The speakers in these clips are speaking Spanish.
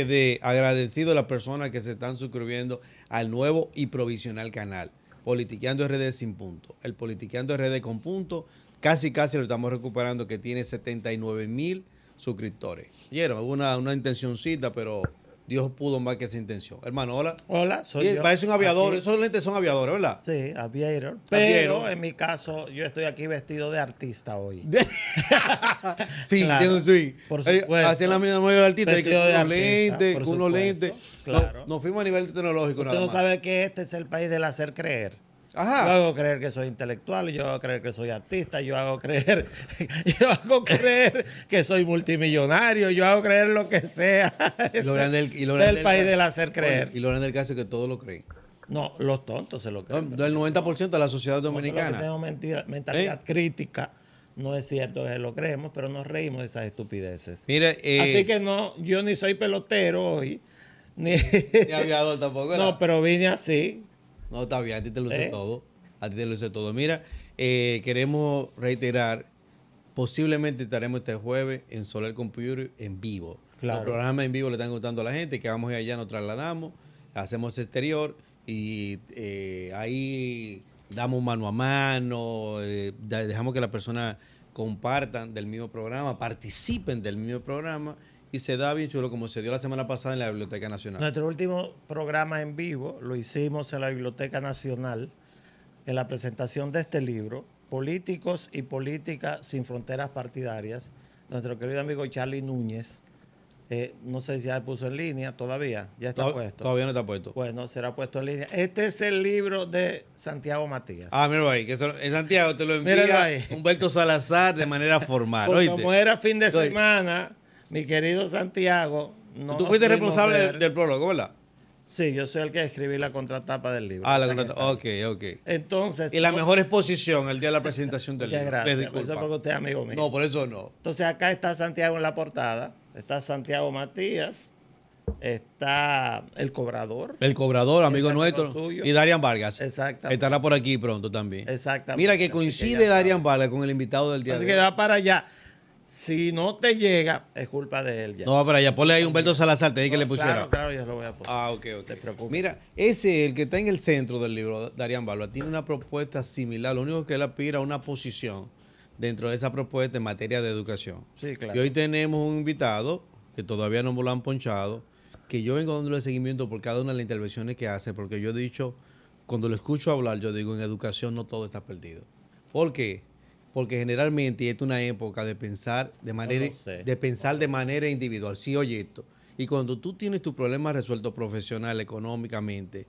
RD, agradecido a las personas que se están suscribiendo al nuevo y provisional canal. Politiqueando RD sin punto. El Politiqueando RD con punto, casi lo estamos recuperando, que tiene 79,000 suscriptores. Oyeron, hubo una intencioncita, pero Dios pudo más que esa intención. Hermano, hola. Hola, soy yo. Parece un aviador. Aquí. Esos lentes son aviadores, ¿verdad? Sí, aviator. Pero en mi caso, yo estoy aquí vestido de artista hoy. Sí, Claro, sí. por supuesto. Hacen la misma nueva artista. Vestido de Unos artista, lentes, por unos supuesto, lentes. claro. Nos fuimos a nivel tecnológico. Usted nada no más. sabe que este es el país del hacer creer. Yo Ajá. hago creer que soy intelectual, yo hago creer que soy artista, yo hago creer que soy multimillonario, yo hago creer lo que sea. Y lo grande del- y lo Del grande del país caso- del hacer creer. Y lo grande del caso es que todos lo creen. No, los tontos se lo creen. No, el 90% de la sociedad Nosotros dominicana. que tenemos mentalidad crítica, no es cierto que lo creemos, pero nos reímos de esas estupideces. Mira, Así que no, yo ni soy pelotero hoy, ni ni aviador tampoco. ¿verdad? no, pero vine así. No, está bien, a ti te luce todo. A ti te luce todo. Mira, queremos reiterar, posiblemente estaremos este jueves en Solar Computer en vivo. Claro. Los programas en vivo le están gustando a la gente, que vamos allá, nos trasladamos, hacemos exterior y ahí damos mano a mano, dejamos que las personas compartan del mismo programa, participen del mismo programa y se da bien chulo como se dio la semana pasada en la Biblioteca Nacional. Nuestro último programa en vivo lo hicimos en la Biblioteca Nacional en la presentación de este libro, Políticos y Política sin Fronteras Partidarias, nuestro querido amigo Charlie Núñez. No sé si ya puso en línea todavía, ya está puesto. Todavía no está puesto. Bueno, será puesto en línea. Este es el libro de Santiago Matías. Ah, míralo ahí, que en Santiago te lo Míralo envía ahí. Humberto Salazar de manera formal. Porque ¿oíste? como era fin de Oye. semana, mi querido Santiago... No Tú fuiste nos pudimos responsable ver. del prólogo, ¿verdad? Sí, yo soy el que escribí la contratapa del libro. Ah, la Esa que contrata. está Ok. ahí. Entonces... Y la no- mejor exposición el día de la presentación del Muchas libro. gracias. Les Eso es disculpa. porque usted es amigo mío. No, por eso no. Entonces acá está Santiago en la portada. Está Santiago Matías. Está El Cobrador. El cobrador, amigo Exacto, nuestro. lo suyo. Y Darian Vargas. Exactamente. Estará por aquí pronto también. Exactamente. Mira que Así coincide ya Darian sabe. Vargas con el invitado del día Así de que hoy. va para allá. Si no te llega, es culpa de él ya. No va para allá. Ponle ahí Humberto Salazar, te dije que le pusiera. Claro, claro, ya lo voy a poner. Ah, ok. No te preocupes. Mira, ese, el que está en el centro del libro, Darian Barba, tiene una propuesta similar. Lo único que él aspira a una posición dentro de esa propuesta en materia de educación. Sí, claro. Y hoy tenemos un invitado que todavía no me lo han ponchado, que yo vengo dándole seguimiento por cada una de las intervenciones que hace, porque yo he dicho, cuando lo escucho hablar, yo digo, en educación no todo está perdido. ¿Por qué? Porque generalmente esta es una época de pensar de manera, lo sé. de pensar de manera individual. Sí, oye esto. Y cuando tú tienes tus problemas resueltos profesional, económicamente,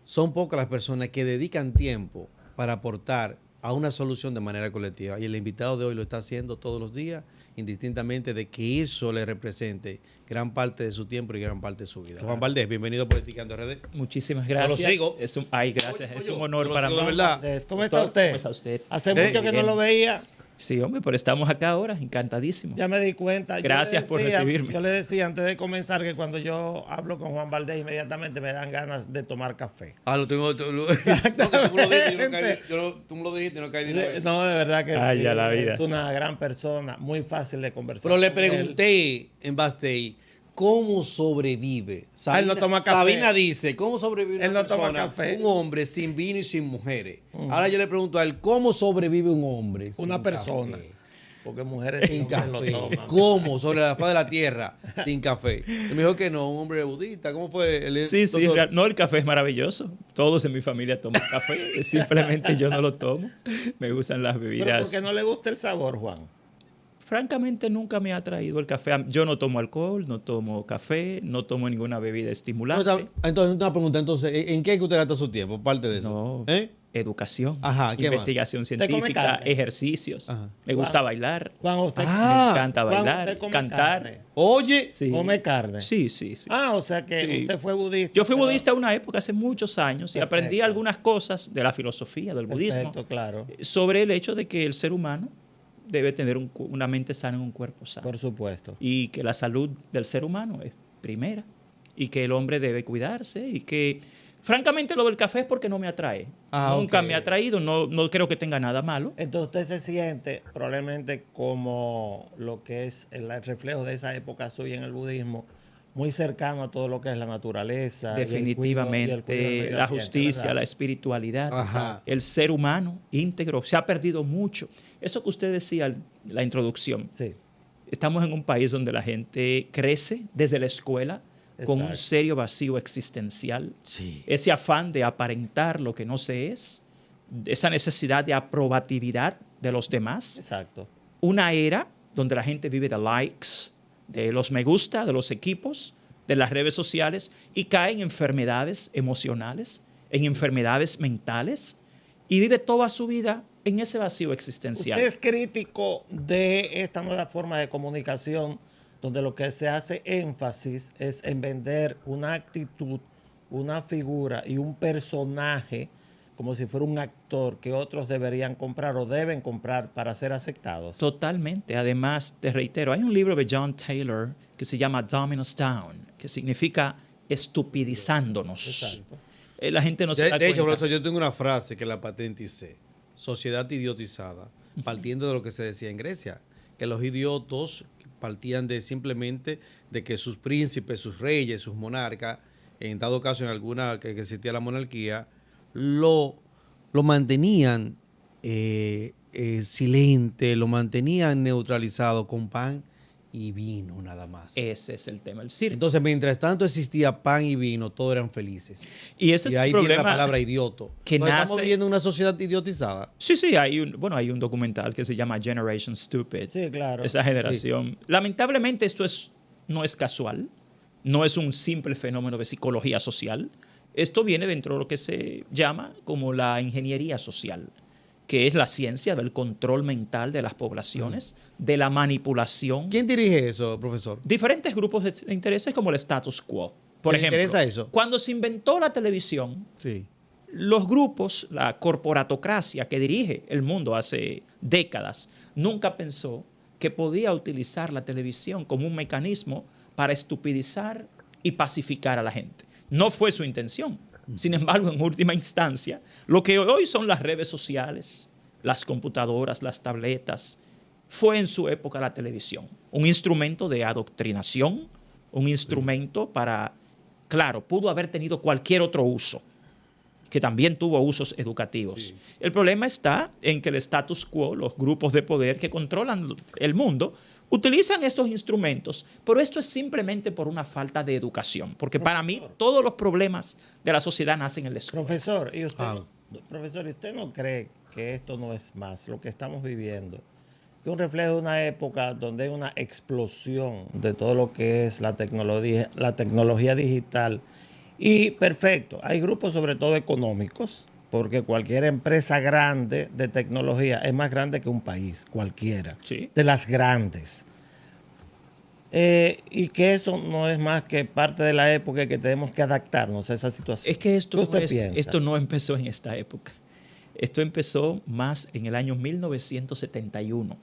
son pocas las personas que dedican tiempo para aportar a una solución de manera colectiva. Y el invitado de hoy lo está haciendo todos los días, indistintamente de que eso le represente gran parte de su tiempo y gran parte de su vida. Juan Valdés, bienvenido a Politicando RD. Muchísimas Yo gracias. lo sigo. Gracias. Es un Yo honor lo para sigo mí. de verdad. ¿Cómo está usted? ¿Cómo está usted? Hace mucho que no bien. lo veía. Sí, hombre, pero estamos acá ahora, encantadísimo. Ya me di cuenta. Yo Gracias le por decía- recibirme. Yo le decía antes de comenzar que cuando yo hablo con Juan Valdés, inmediatamente me dan ganas de tomar café. Ah, lo tengo. Tú me lo dijiste, tú me lo dijiste y no caí de una vez. No, de verdad que Ay, sí, ya la vida. es una gran persona, muy fácil de conversar. Pero le con él. pregunté en Bastey, ¿cómo sobrevive? él no toma café. Sabina dice, ¿cómo sobrevive Él una no toma persona, café. un hombre sin vino y sin mujeres? Ahora yo le pregunto a él, ¿cómo sobrevive un hombre sin Una persona. café? Porque mujeres Sin sin café lo café. toman. ¿Cómo? Sobre la faz de la tierra, sin café. Él me dijo que no, un hombre budista. ¿Cómo fue? Sí, no, el café es maravilloso. Todos en mi familia toman café. Simplemente yo no lo tomo. Me gustan las Pero bebidas. porque no le gusta el sabor, Juan. Francamente, nunca me ha atraído el café. Yo no tomo alcohol, no tomo café, no tomo ninguna bebida estimulante. Entonces, una pregunta. Entonces, ¿en qué es que usted gasta su tiempo? Parte de eso. No. ¿Eh? Educación, Ajá, ¿qué más? investigación ¿Usted come científica, carne? ejercicios. Ajá. Me gusta bailar. Juan, usted, Ah. Me encanta Juan, bailar, ¿usted come cantar. carne? Oye, Sí. ¿Come carne? Sí. Ah, o sea que Sí. usted fue budista. Yo fui pero- budista una época, hace muchos años, y aprendí Perfecto. algunas cosas de la filosofía del budismo Perfecto, claro. sobre el hecho de que el ser humano debe tener una mente sana y un cuerpo sano. Por supuesto. Y que la salud del ser humano es primera. Y que el hombre debe cuidarse. Y que, francamente, lo del café es porque no me atrae. Nunca ok. me ha atraído. No creo que tenga nada malo. Entonces usted se siente probablemente como lo que es el reflejo de esa época suya en el budismo, muy cercano a todo lo que es la naturaleza. Definitivamente, y el cuidado del medio la ambiente, justicia, ¿verdad? la espiritualidad, Ajá. el ser humano íntegro, se ha perdido mucho. Eso que usted decía en la introducción, Sí, estamos en un país donde la gente crece desde la escuela con un Exacto. serio vacío existencial, Sí. ese afán de aparentar lo que no se es, esa necesidad de aprobatividad de los demás, exacto. una era donde la gente vive de likes, de los me gusta, de los equipos, de las redes sociales y cae en enfermedades emocionales, en enfermedades mentales y vive toda su vida en ese vacío existencial. ¿Usted es crítico de esta nueva forma de comunicación donde lo que se hace énfasis es en vender una actitud, una figura y un personaje como si fuera un actor que otros deberían comprar o deben comprar para ser aceptados? Totalmente. Además, te reitero, hay un libro de John Taylor que se llama Dumbing Us Down, que significa estupidizándonos. Exacto. La gente no se da De hecho, cuenta. profesor, yo tengo una frase que la patenticé. Sociedad idiotizada, partiendo de lo que se decía en Grecia, que los idiotos partían de simplemente de que sus príncipes, sus reyes, sus monarcas, en dado caso en alguna que existía la monarquía, lo mantenían silente, lo mantenían neutralizado con pan y vino nada más. Ese es el tema, el circo. Entonces, mientras tanto existía pan y vino, todos eran felices. Y ese Y es ahí el viene problema. la palabra idioto. que Entonces, estamos nace- viviendo una sociedad idiotizada. Sí, sí, hay un documental que se llama Generation Stupid. Sí, claro. Esa generación. Lamentablemente esto no es casual, no es un simple fenómeno de psicología social. Esto viene dentro de lo que se llama como la ingeniería social, que es la ciencia del control mental de las poblaciones, de la manipulación. ¿Quién dirige eso, profesor? Diferentes grupos de intereses como el status quo. Por ¿Le ejemplo, interesa eso? cuando se inventó la televisión, Sí. los grupos, la corporatocracia que dirige el mundo hace décadas, nunca pensó que podía utilizar la televisión como un mecanismo para estupidizar y pacificar a la gente. No fue su intención. Sin embargo, en última instancia, lo que hoy son las redes sociales, las computadoras, las tabletas, fue en su época la televisión. Un instrumento de adoctrinación, un instrumento para, claro, pudo haber tenido cualquier otro uso, que también tuvo usos educativos. Sí. El problema está en que el status quo, los grupos de poder que controlan el mundo, utilizan estos instrumentos, pero esto es simplemente por una falta de educación, porque para mí todos los problemas de la sociedad nacen en la escuela. Profesor, ¿y usted, Ah. profesor, ¿y usted no cree que esto no es más lo que estamos viviendo? Que es un reflejo de una época donde hay una explosión de todo lo que es la tecnología digital. Y perfecto, hay grupos sobre todo económicos, porque cualquier empresa grande de tecnología es más grande que un país, cualquiera, Sí. de las grandes. Y que eso no es más que parte de la época y que tenemos que adaptarnos a esa situación. Es que ¿Qué usted piensa? esto no empezó en esta época. Esto empezó más en el año 1971,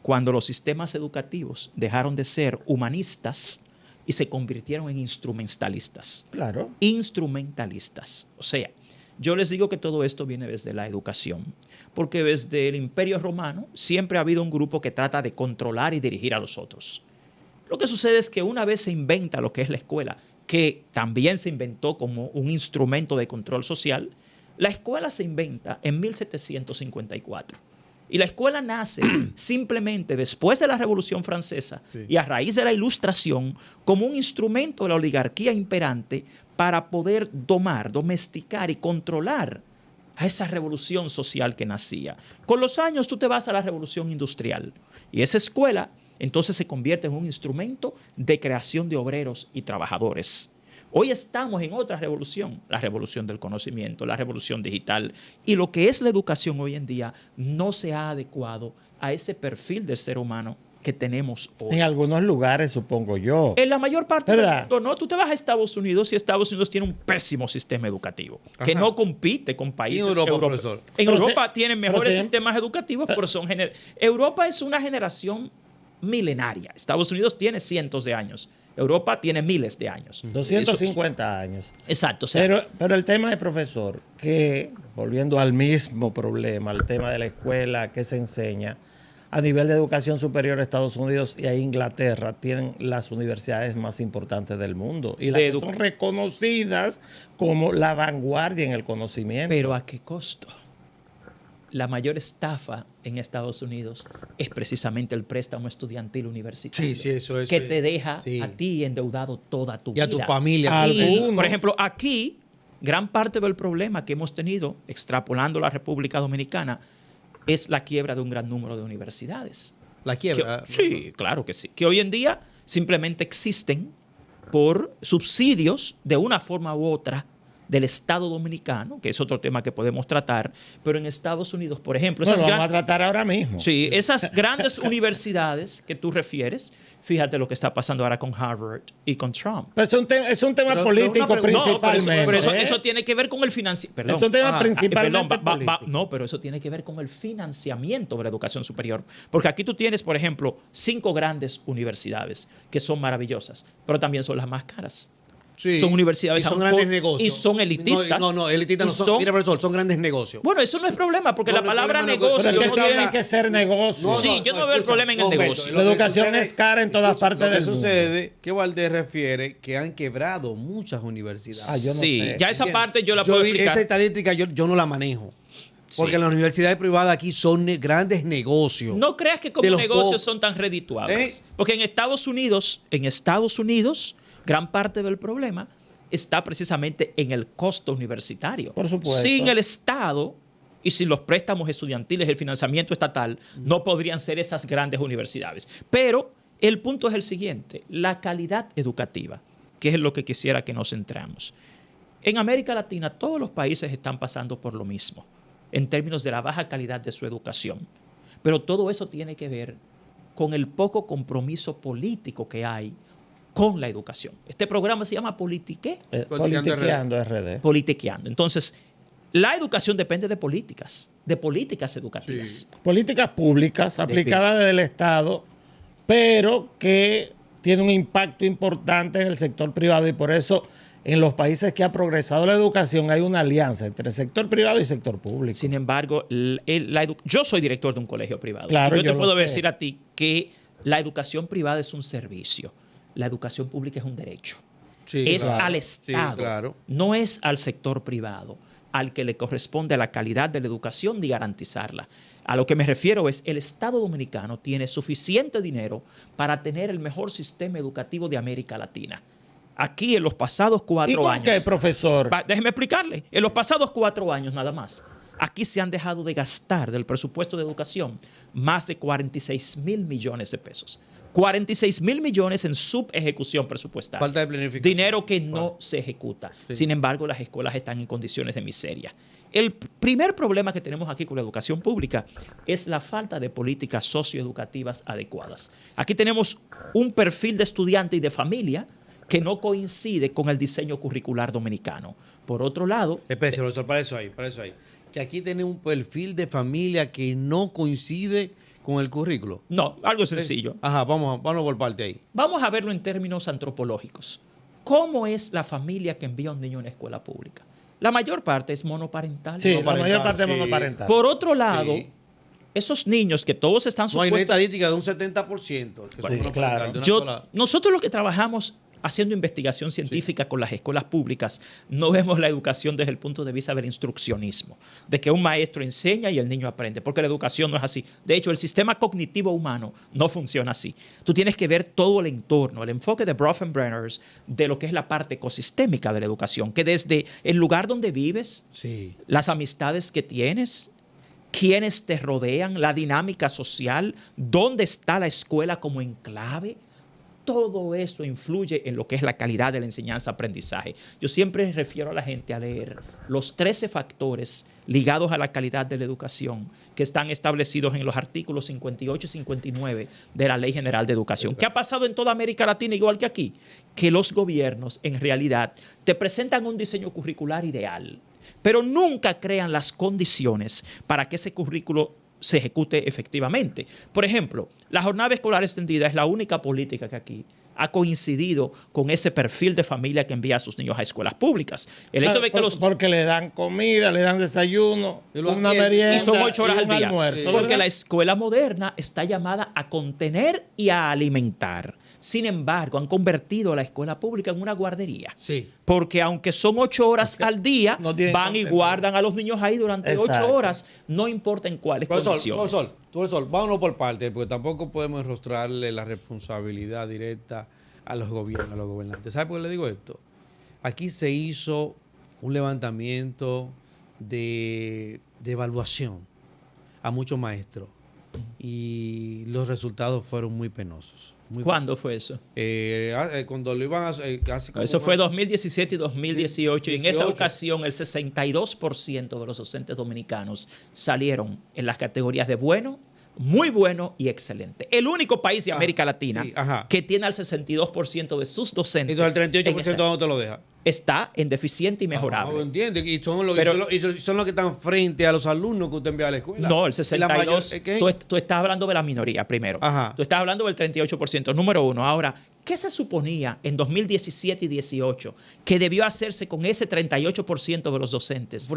cuando los sistemas educativos dejaron de ser humanistas y se convirtieron en instrumentalistas. Claro. Instrumentalistas. O sea, yo les digo que todo esto viene desde la educación, porque desde el Imperio Romano siempre ha habido un grupo que trata de controlar y dirigir a los otros. Lo que sucede es que una vez se inventa lo que es la escuela, que también se inventó como un instrumento de control social, la escuela se inventa en 1754. Y la escuela nace simplemente después de la Revolución Francesa y a raíz de la Ilustración como un instrumento de la oligarquía imperante para poder domar, domesticar y controlar a esa revolución social que nacía. Con los años tú te vas a la revolución industrial y esa escuela entonces se convierte en un instrumento de creación de obreros y trabajadores. Hoy estamos en otra revolución, la revolución del conocimiento, la revolución digital, y lo que es la educación hoy en día no se ha adecuado a ese perfil del ser humano que tenemos hoy. En algunos lugares, supongo yo. En la mayor parte del ¿Verdad? mundo, no. Tú te vas a Estados Unidos y Estados Unidos tiene un pésimo sistema educativo que Ajá. no compite con países ¿Y en Europa, europeos. profesor? En Pero Europa sí- tienen pero mejores sí- sistemas educativos, pero son Europa es una generación milenaria. Estados Unidos tiene cientos de años. Europa tiene miles de años. 250 años. Exacto. O sea, Pero el tema es, profesor, que volviendo al mismo problema, al tema de la escuela que se enseña, a nivel de educación superior, Estados Unidos y a Inglaterra tienen las universidades más importantes del mundo y las que son reconocidas como la vanguardia en el conocimiento. Pero ¿a qué costo? La mayor estafa en Estados Unidos es precisamente el préstamo estudiantil universitario. Sí, eso es. Que te deja Sí. a ti endeudado toda tu Y vida. a tu familia. Y, Algunos. por ejemplo, aquí, gran parte del problema que hemos tenido, extrapolando la República Dominicana, es la quiebra de un gran número de universidades. La quiebra. Sí, claro que sí. Que hoy en día simplemente existen por subsidios de una forma u otra del Estado Dominicano, que es otro tema que podemos tratar, pero en Estados Unidos, por ejemplo, No, esas lo vamos a gran- tratar ahora mismo. Sí, esas grandes universidades que tú refieres, fíjate lo que está pasando ahora con Harvard y con Trump. Pero es un tema Pero político una pregunta. No, principalmente. pero eso, ¿eh? eso tiene que ver con el financiamiento. Es un tema Ajá. principalmente político. No, pero eso tiene que ver con el financiamiento de la educación superior. Porque aquí tú tienes, por ejemplo, 5 grandes universidades que son maravillosas, pero también son las más caras. Sí. Son universidades y son a- grandes negocios. y son elitistas. No, elitistas no Y son. son- Mira, profesor, son grandes negocios. Bueno, eso no es problema, porque No, la no, el palabra problema no- negocio Pero es que no tienen tiene- que ser negocios. Sí, yo no veo el problema en el momento. negocio. La educación sucede- es cara en todas partes Lo que del mundo. sucede que Valdés refiere que han quebrado muchas universidades. Ah, yo no Sí, sé. ya esa ¿Entiendes? parte yo la puedo Esa explicar. estadística yo no la manejo. Porque Sí. las universidades privadas aquí son grandes negocios. No creas que De como los negocios pocos. son tan redituables. ¿Eh? Porque en Estados Unidos, gran parte del problema está precisamente en el costo universitario. Por supuesto. Sin el Estado y sin los préstamos estudiantiles, el financiamiento estatal, no podrían ser esas grandes universidades. Pero el punto es el siguiente, la calidad educativa, que es en lo que quisiera que nos centramos. En América Latina, todos los países están pasando por lo mismo, en términos de la baja calidad de su educación. Pero todo eso tiene que ver con el poco compromiso político que hay con la educación. Este programa se llama Politique, Politiqueando RD. Politiqueando. Entonces, la educación depende de políticas educativas. Sí. Políticas públicas aplicadas desde el Estado, pero que tiene un impacto importante en el sector privado y por eso en los países que ha progresado la educación hay una alianza entre sector privado y sector público. Sin embargo, yo soy director de un colegio privado. Claro, yo yo te lo puedo sé. decir a ti que la educación privada es un servicio. La educación pública es un derecho. Sí, Es claro. al Sí, Estado, claro. no es al sector privado, al que le corresponde la calidad de la educación y garantizarla. A lo que me refiero es, el Estado dominicano tiene suficiente dinero para tener el mejor sistema educativo de América Latina. Aquí, en los pasados 4 ¿Y con años... qué, profesor? Déjeme explicarle. En los pasados 4 años nada más, aquí se han dejado de gastar del presupuesto de educación más de 46,000 millones de pesos. 46,000 millones en subejecución presupuestaria. Falta de planificación. Dinero que no se ejecuta. Sí. Sin embargo, las escuelas están en condiciones de miseria. El primer problema que tenemos aquí con la educación pública es la falta de políticas socioeducativas adecuadas. Aquí tenemos un perfil de estudiante y de familia que no coincide con el diseño curricular dominicano. Por otro lado, Espérese, profesor, para eso ahí. Que aquí tenemos un perfil de familia que no coincide con el currículo. no, algo sencillo. Ajá, vamos por parte ahí. Vamos a verlo en términos antropológicos. ¿Cómo es la familia que envía a un niño a una escuela pública? La mayor parte es monoparental. Sí, la monoparental, mayor parte es sí. monoparental. Por otro lado, Sí. esos niños que todos están No hay una supuestos... estadística de un 70%. Que son Sí, monoparentales, claro. de una sola- Nosotros los que trabajamos haciendo investigación científica con las escuelas públicas, no vemos la educación desde el punto de vista del instruccionismo, de que un maestro enseña y el niño aprende, porque la educación no es así. De hecho, el sistema cognitivo humano no funciona así. Tú tienes que ver todo el entorno, el enfoque de Bronfenbrenner de lo que es la parte ecosistémica de la educación, que desde el lugar donde vives, Sí. las amistades que tienes, quienes te rodean, la dinámica social, dónde está la escuela como enclave. Todo eso influye en lo que es la calidad de la enseñanza-aprendizaje. Yo siempre refiero a la gente a leer los 13 factores ligados a la calidad de la educación que están establecidos en los artículos 58 y 59 de la Ley General de Educación. ¿Qué ha pasado en toda América Latina igual que aquí? Que los gobiernos en realidad te presentan un diseño curricular ideal, pero nunca crean las condiciones para que ese currículo se ejecute efectivamente. Por ejemplo, la jornada escolar extendida es la única política que aquí ha coincidido con ese perfil de familia que envía a sus niños a escuelas públicas. El hecho de que porque le dan comida, le dan desayuno, una merienda y son 8 horas al día. Almuerzo, porque la escuela moderna está llamada a contener y a alimentar. Sin embargo, han convertido la escuela pública en una guardería. Sí. Porque aunque son 8 horas al día, van y guardan a los niños ahí durante 8 horas, no importa en cuáles condiciones. Profesor, vámonos por partes, porque tampoco podemos enrostrarle la responsabilidad directa a los gobiernos, a los gobernantes. ¿Sabe por qué le digo esto? Aquí se hizo un levantamiento de evaluación a muchos maestros y los resultados fueron muy penosos. ¿Cuándo fue eso? Cuando lo iban a casi como eso fue 2017 y 2018. Y en esa ocasión el 62% de los docentes dominicanos salieron en las categorías de bueno, muy bueno y excelente. El único país de América Latina que tiene al 62% de sus docentes. Entonces el 38% no te lo deja. Está en deficiente y mejorable. No, entiende. Y son los que están frente a los alumnos que usted envía a la escuela. No, el 62%. Tú estás hablando de la minoría primero. Tú estás hablando del 38%, número uno. Ahora, ¿qué se suponía en 2017 y 2018 que debió hacerse con ese 38% de los docentes?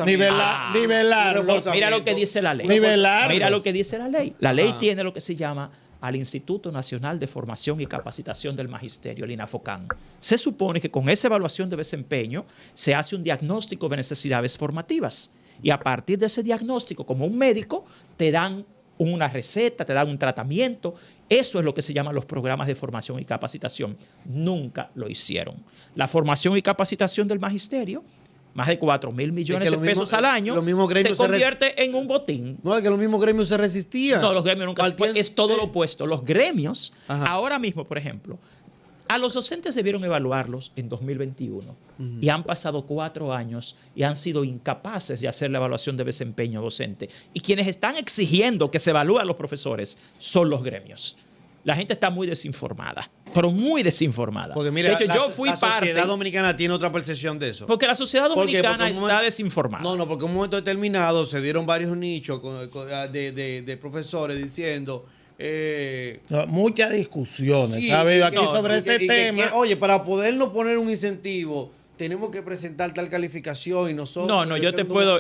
Nivelarlo. Mira lo que dice la ley. Mira lo que dice la ley. La ley tiene lo que se llama al Instituto Nacional de Formación y Capacitación del Magisterio, el INAFOCAN. Se supone que con esa evaluación de desempeño se hace un diagnóstico de necesidades formativas y a partir de ese diagnóstico, como un médico, te dan una receta, te dan un tratamiento. Eso es lo que se llaman los programas de formación y capacitación. Nunca lo hicieron. La formación y capacitación del magisterio, más de 4.000 millones de pesos al año, se convierte en un botín. No, es que los mismos gremios se resistían. No, los gremios nunca. Es todo lo opuesto. Los gremios, ahora mismo, por ejemplo, a los docentes debieron evaluarlos en 2021 y han pasado 4 años y han sido incapaces de hacer la evaluación de desempeño docente. Y quienes están exigiendo que se evalúen a los profesores son los gremios. La gente está muy desinformada, pero muy desinformada. Porque mira, de hecho, yo fui parte... La sociedad dominicana tiene otra percepción de eso. Porque la sociedad dominicana está desinformada. No, porque en un momento determinado se dieron varios nichos de profesores diciendo... muchas discusiones, ¿sabes? Aquí sobre ese tema. Oye, para podernos poner un incentivo... tenemos que presentar tal calificación y nosotros... No, yo te puedo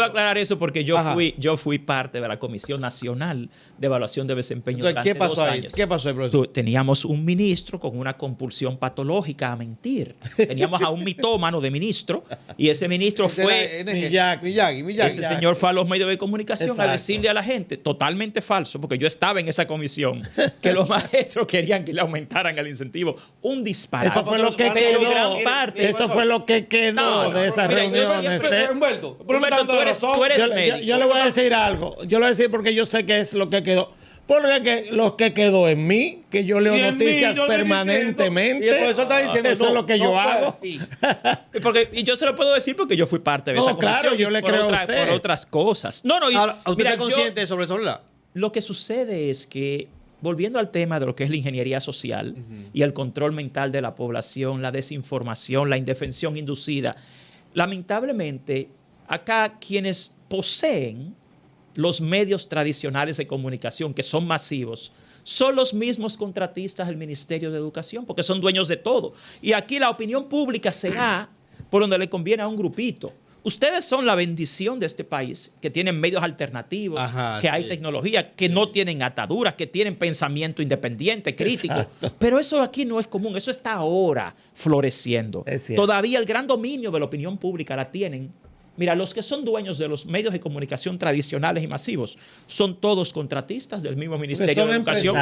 aclarar eso porque yo fui parte de la Comisión Nacional de Evaluación de Desempeño. Entonces, durante 2 años. ¿Qué pasó ahí, profesor? Teníamos un ministro con una compulsión patológica a mentir. Teníamos a un mitómano de ministro y ese ministro fue... Miyagi. Ese señor fue a los medios de comunicación a decirle a la gente, totalmente falso, porque yo estaba en esa comisión, que los maestros querían que le aumentaran el incentivo. Un disparate. Eso fue lo que quedó. Eso fue lo que quedó de esas reuniones. Humberto, tú eres médico. Yo le voy a decir algo. Yo le voy a decir porque yo sé que es lo que quedó. Porque lo que quedó en mí, que yo leo noticias permanentemente. Y el profesor está diciendo, eso es lo que yo hago. Y yo se lo puedo decir porque yo fui parte de esa comisión. Claro, yo le creo a usted. Por otras cosas. Ahora, ¿usted está consciente sobre eso? Lo que sucede es que, volviendo al tema de lo que es la ingeniería social y el control mental de la población, la desinformación, la indefensión inducida, lamentablemente, acá quienes poseen los medios tradicionales de comunicación, que son masivos, son los mismos contratistas del Ministerio de Educación, porque son dueños de todo. Y aquí la opinión pública será por donde le conviene a un grupito. Ustedes son la bendición de este país, que tienen medios alternativos, que hay tecnología, que no tienen ataduras, que tienen pensamiento independiente, crítico. Exacto. Pero eso aquí no es común, eso está ahora floreciendo. Todavía el gran dominio de la opinión pública la tienen. Mira, los que son dueños de los medios de comunicación tradicionales y masivos son todos contratistas del mismo Ministerio de Educación.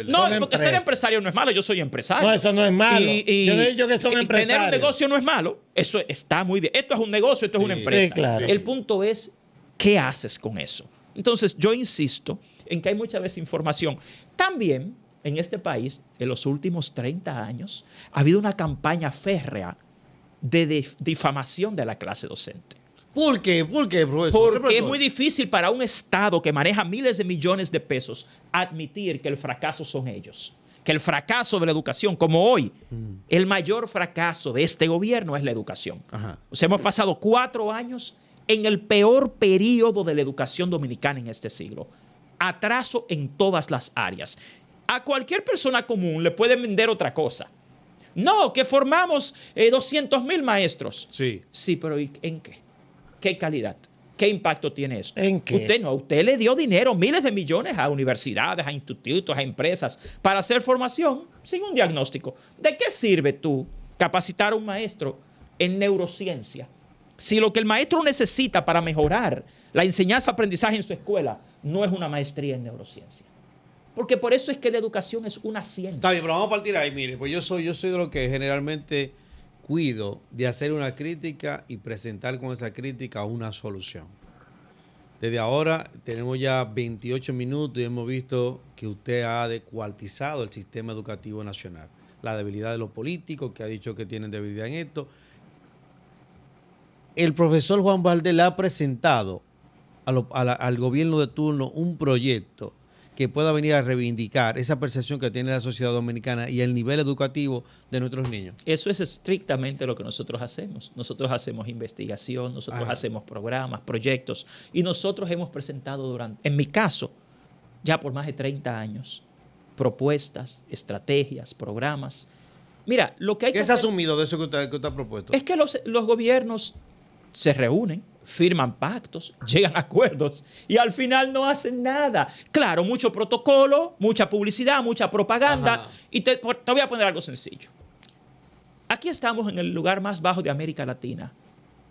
No, porque ser empresario no es malo, yo soy empresario. No, eso no es malo. Yo he dicho que son empresarios. Tener un negocio no es malo, eso está muy bien. Esto es un negocio, esto es una empresa. Sí, claro. El punto es, ¿qué haces con eso? Entonces, yo insisto en que hay mucha desinformación. También, en este país, en los últimos 30 años, ha habido una campaña férrea de difamación de la clase docente. ¿Por qué, profesor? Porque es muy difícil para un Estado que maneja miles de millones de pesos admitir que el fracaso son ellos. Que el fracaso de la educación, como hoy, el mayor fracaso de este gobierno es la educación. O sea, hemos pasado 4 años en el peor periodo de la educación dominicana en este siglo. Atraso en todas las áreas. A cualquier persona común le pueden vender otra cosa. No, que formamos 200,000 maestros. Sí. Sí, pero ¿en qué? ¿Qué calidad? ¿Qué impacto tiene esto? ¿En qué? Usted le dio dinero, miles de millones a universidades, a institutos, a empresas para hacer formación sin un diagnóstico. ¿De qué sirve tú capacitar a un maestro en neurociencia si lo que el maestro necesita para mejorar la enseñanza-aprendizaje en su escuela no es una maestría en neurociencia? Porque por eso es que la educación es una ciencia. Está bien, pero vamos a partir ahí. Mire, pues yo soy de los que generalmente cuido de hacer una crítica y presentar con esa crítica una solución. Desde ahora tenemos ya 28 minutos y hemos visto que usted ha descuartizado el sistema educativo nacional. La debilidad de los políticos, que ha dicho que tienen debilidad en esto. El profesor Juan Valdés le ha presentado al gobierno de turno un proyecto que pueda venir a reivindicar esa percepción que tiene la sociedad dominicana y el nivel educativo de nuestros niños. Eso es estrictamente lo que nosotros hacemos. Nosotros hacemos investigación, nosotros hacemos programas, proyectos, y nosotros hemos presentado en mi caso, ya por más de 30 años, propuestas, estrategias, programas. Mira, lo que hay ¿Qué que se ha hacer asumido de eso que usted ha propuesto? es que los gobiernos se reúnen, firman pactos, llegan a acuerdos y al final no hacen nada. Claro, mucho protocolo, mucha publicidad, mucha propaganda. Ajá. Y te voy a poner algo sencillo. Aquí estamos en el lugar más bajo de América Latina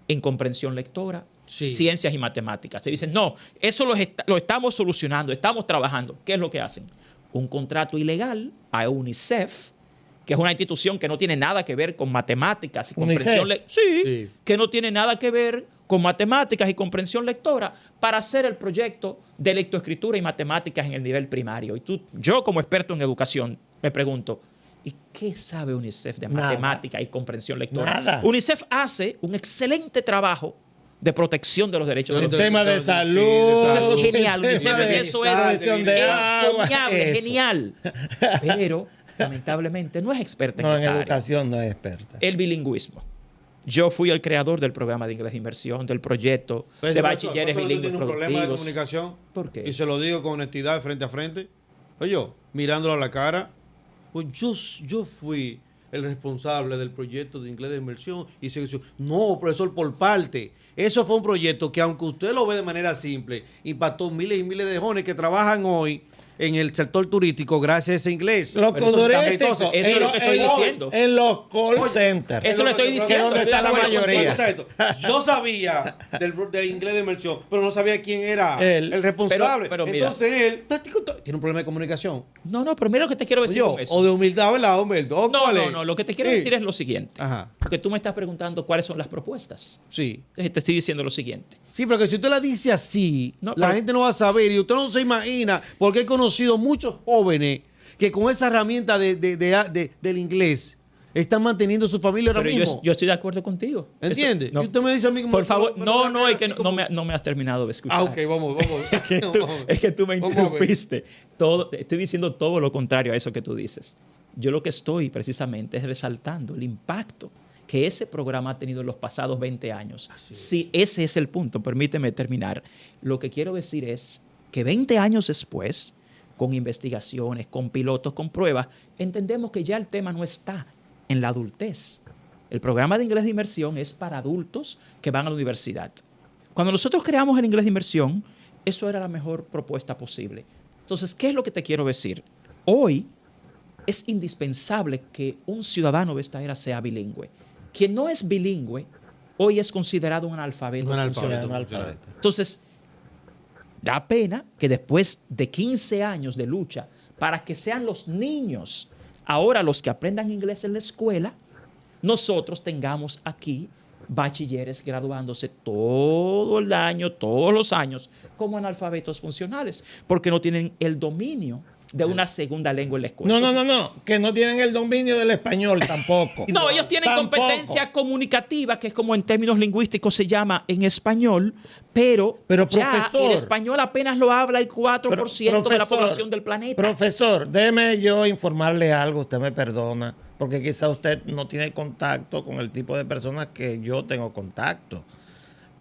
en comprensión lectora, Sí. ciencias y matemáticas. Te dicen, no, eso lo estamos solucionando, estamos trabajando. ¿Qué es lo que hacen? Un contrato ilegal a UNICEF, que es una institución que no tiene nada que ver con matemáticas y comprensión lectora. Sí, que no tiene nada que ver con matemáticas y comprensión lectora para hacer el proyecto de lectoescritura y matemáticas en el nivel primario. Y yo como experto en educación me pregunto, ¿y qué sabe UNICEF de matemática y comprensión lectora? Nada. UNICEF hace un excelente trabajo de protección de los derechos de los El tema de salud. Eso es genial. UNICEF en eso es encomiable, eso. genial. Pero, lamentablemente, no es experta en No, en esa área. educación no es experta. El bilingüismo. Yo fui el creador del programa de inglés de inmersión, del proyecto Pero de ese bachilleres profesor, bilingües tiene un problema de productivos. comunicación. ¿Por qué? Y se lo digo con honestidad, frente a frente. Oye, mirándolo a la cara, pues yo fui el responsable del proyecto de inglés de inmersión. Y se dice, no, profesor, por parte. Eso fue un proyecto que, aunque usted lo ve de manera simple, impactó miles y miles de jóvenes que trabajan hoy en el sector turístico gracias a ese inglés. Los Pero eso está- turísticos. eso es lo que estoy diciendo. En los call centers. Eso lo estoy diciendo. ¿Dónde estoy está de la acuerdo mayoría? contigo. Yo sabía del inglés de inmersión, pero no sabía quién era Él. el responsable. Pero mira. Entonces él tiene un problema de comunicación. No, pero mira lo que te quiero decir Yo, con eso. o de humildad, ¿verdad, Humberto? No, lo que te quiero decir es lo siguiente. Ajá. Porque tú me estás preguntando cuáles son las propuestas. Sí. Entonces te estoy diciendo lo siguiente. Sí, pero que si usted la dice así, No, la pero- gente no va a saber y usted no se imagina, porque he conocido muchos jóvenes que con esa herramienta del inglés están manteniendo su familia ahora Pero mismo. yo estoy de acuerdo contigo. ¿Entiende? Eso- no. Y usted me dice a mí como... Por favor, me lo va a no, quedar es que así no como- no me has terminado de escuchar. Ah, ok, vamos. Es que tú me Vamos a ver. interrumpiste. Estoy diciendo todo lo contrario a eso que tú dices. Yo lo que estoy precisamente es resaltando el impacto que ese programa ha tenido en los pasados 20 años. Si ese es el punto, permíteme terminar. Lo que quiero decir es que 20 años después, con investigaciones, con pilotos, con pruebas, entendemos que ya el tema no está en la adultez. El programa de inglés de inmersión es para adultos que van a la universidad. Cuando nosotros creamos el inglés de inmersión, eso era la mejor propuesta posible. Entonces, ¿qué es lo que te quiero decir? Hoy es indispensable que un ciudadano de esta era sea bilingüe. Quien no es bilingüe, hoy es considerado un analfabeto. Un analfabeto. funcional. Entonces, da pena que después de 15 años de lucha para que sean los niños ahora los que aprendan inglés en la escuela, nosotros tengamos aquí bachilleres graduándose todo el año, todos los años, como analfabetos funcionales, porque no tienen el dominio de una segunda lengua en la escuela. No. Que no tienen el dominio del español tampoco. No, ellos tienen Tampoco. competencia comunicativa, que es como en términos lingüísticos se llama en español, pero ya profesor, el español apenas lo habla el 4% de la Profesor, población del planeta. Profesor, déjeme yo informarle algo, usted me perdona, porque quizá usted no tiene contacto con el tipo de personas que yo tengo contacto.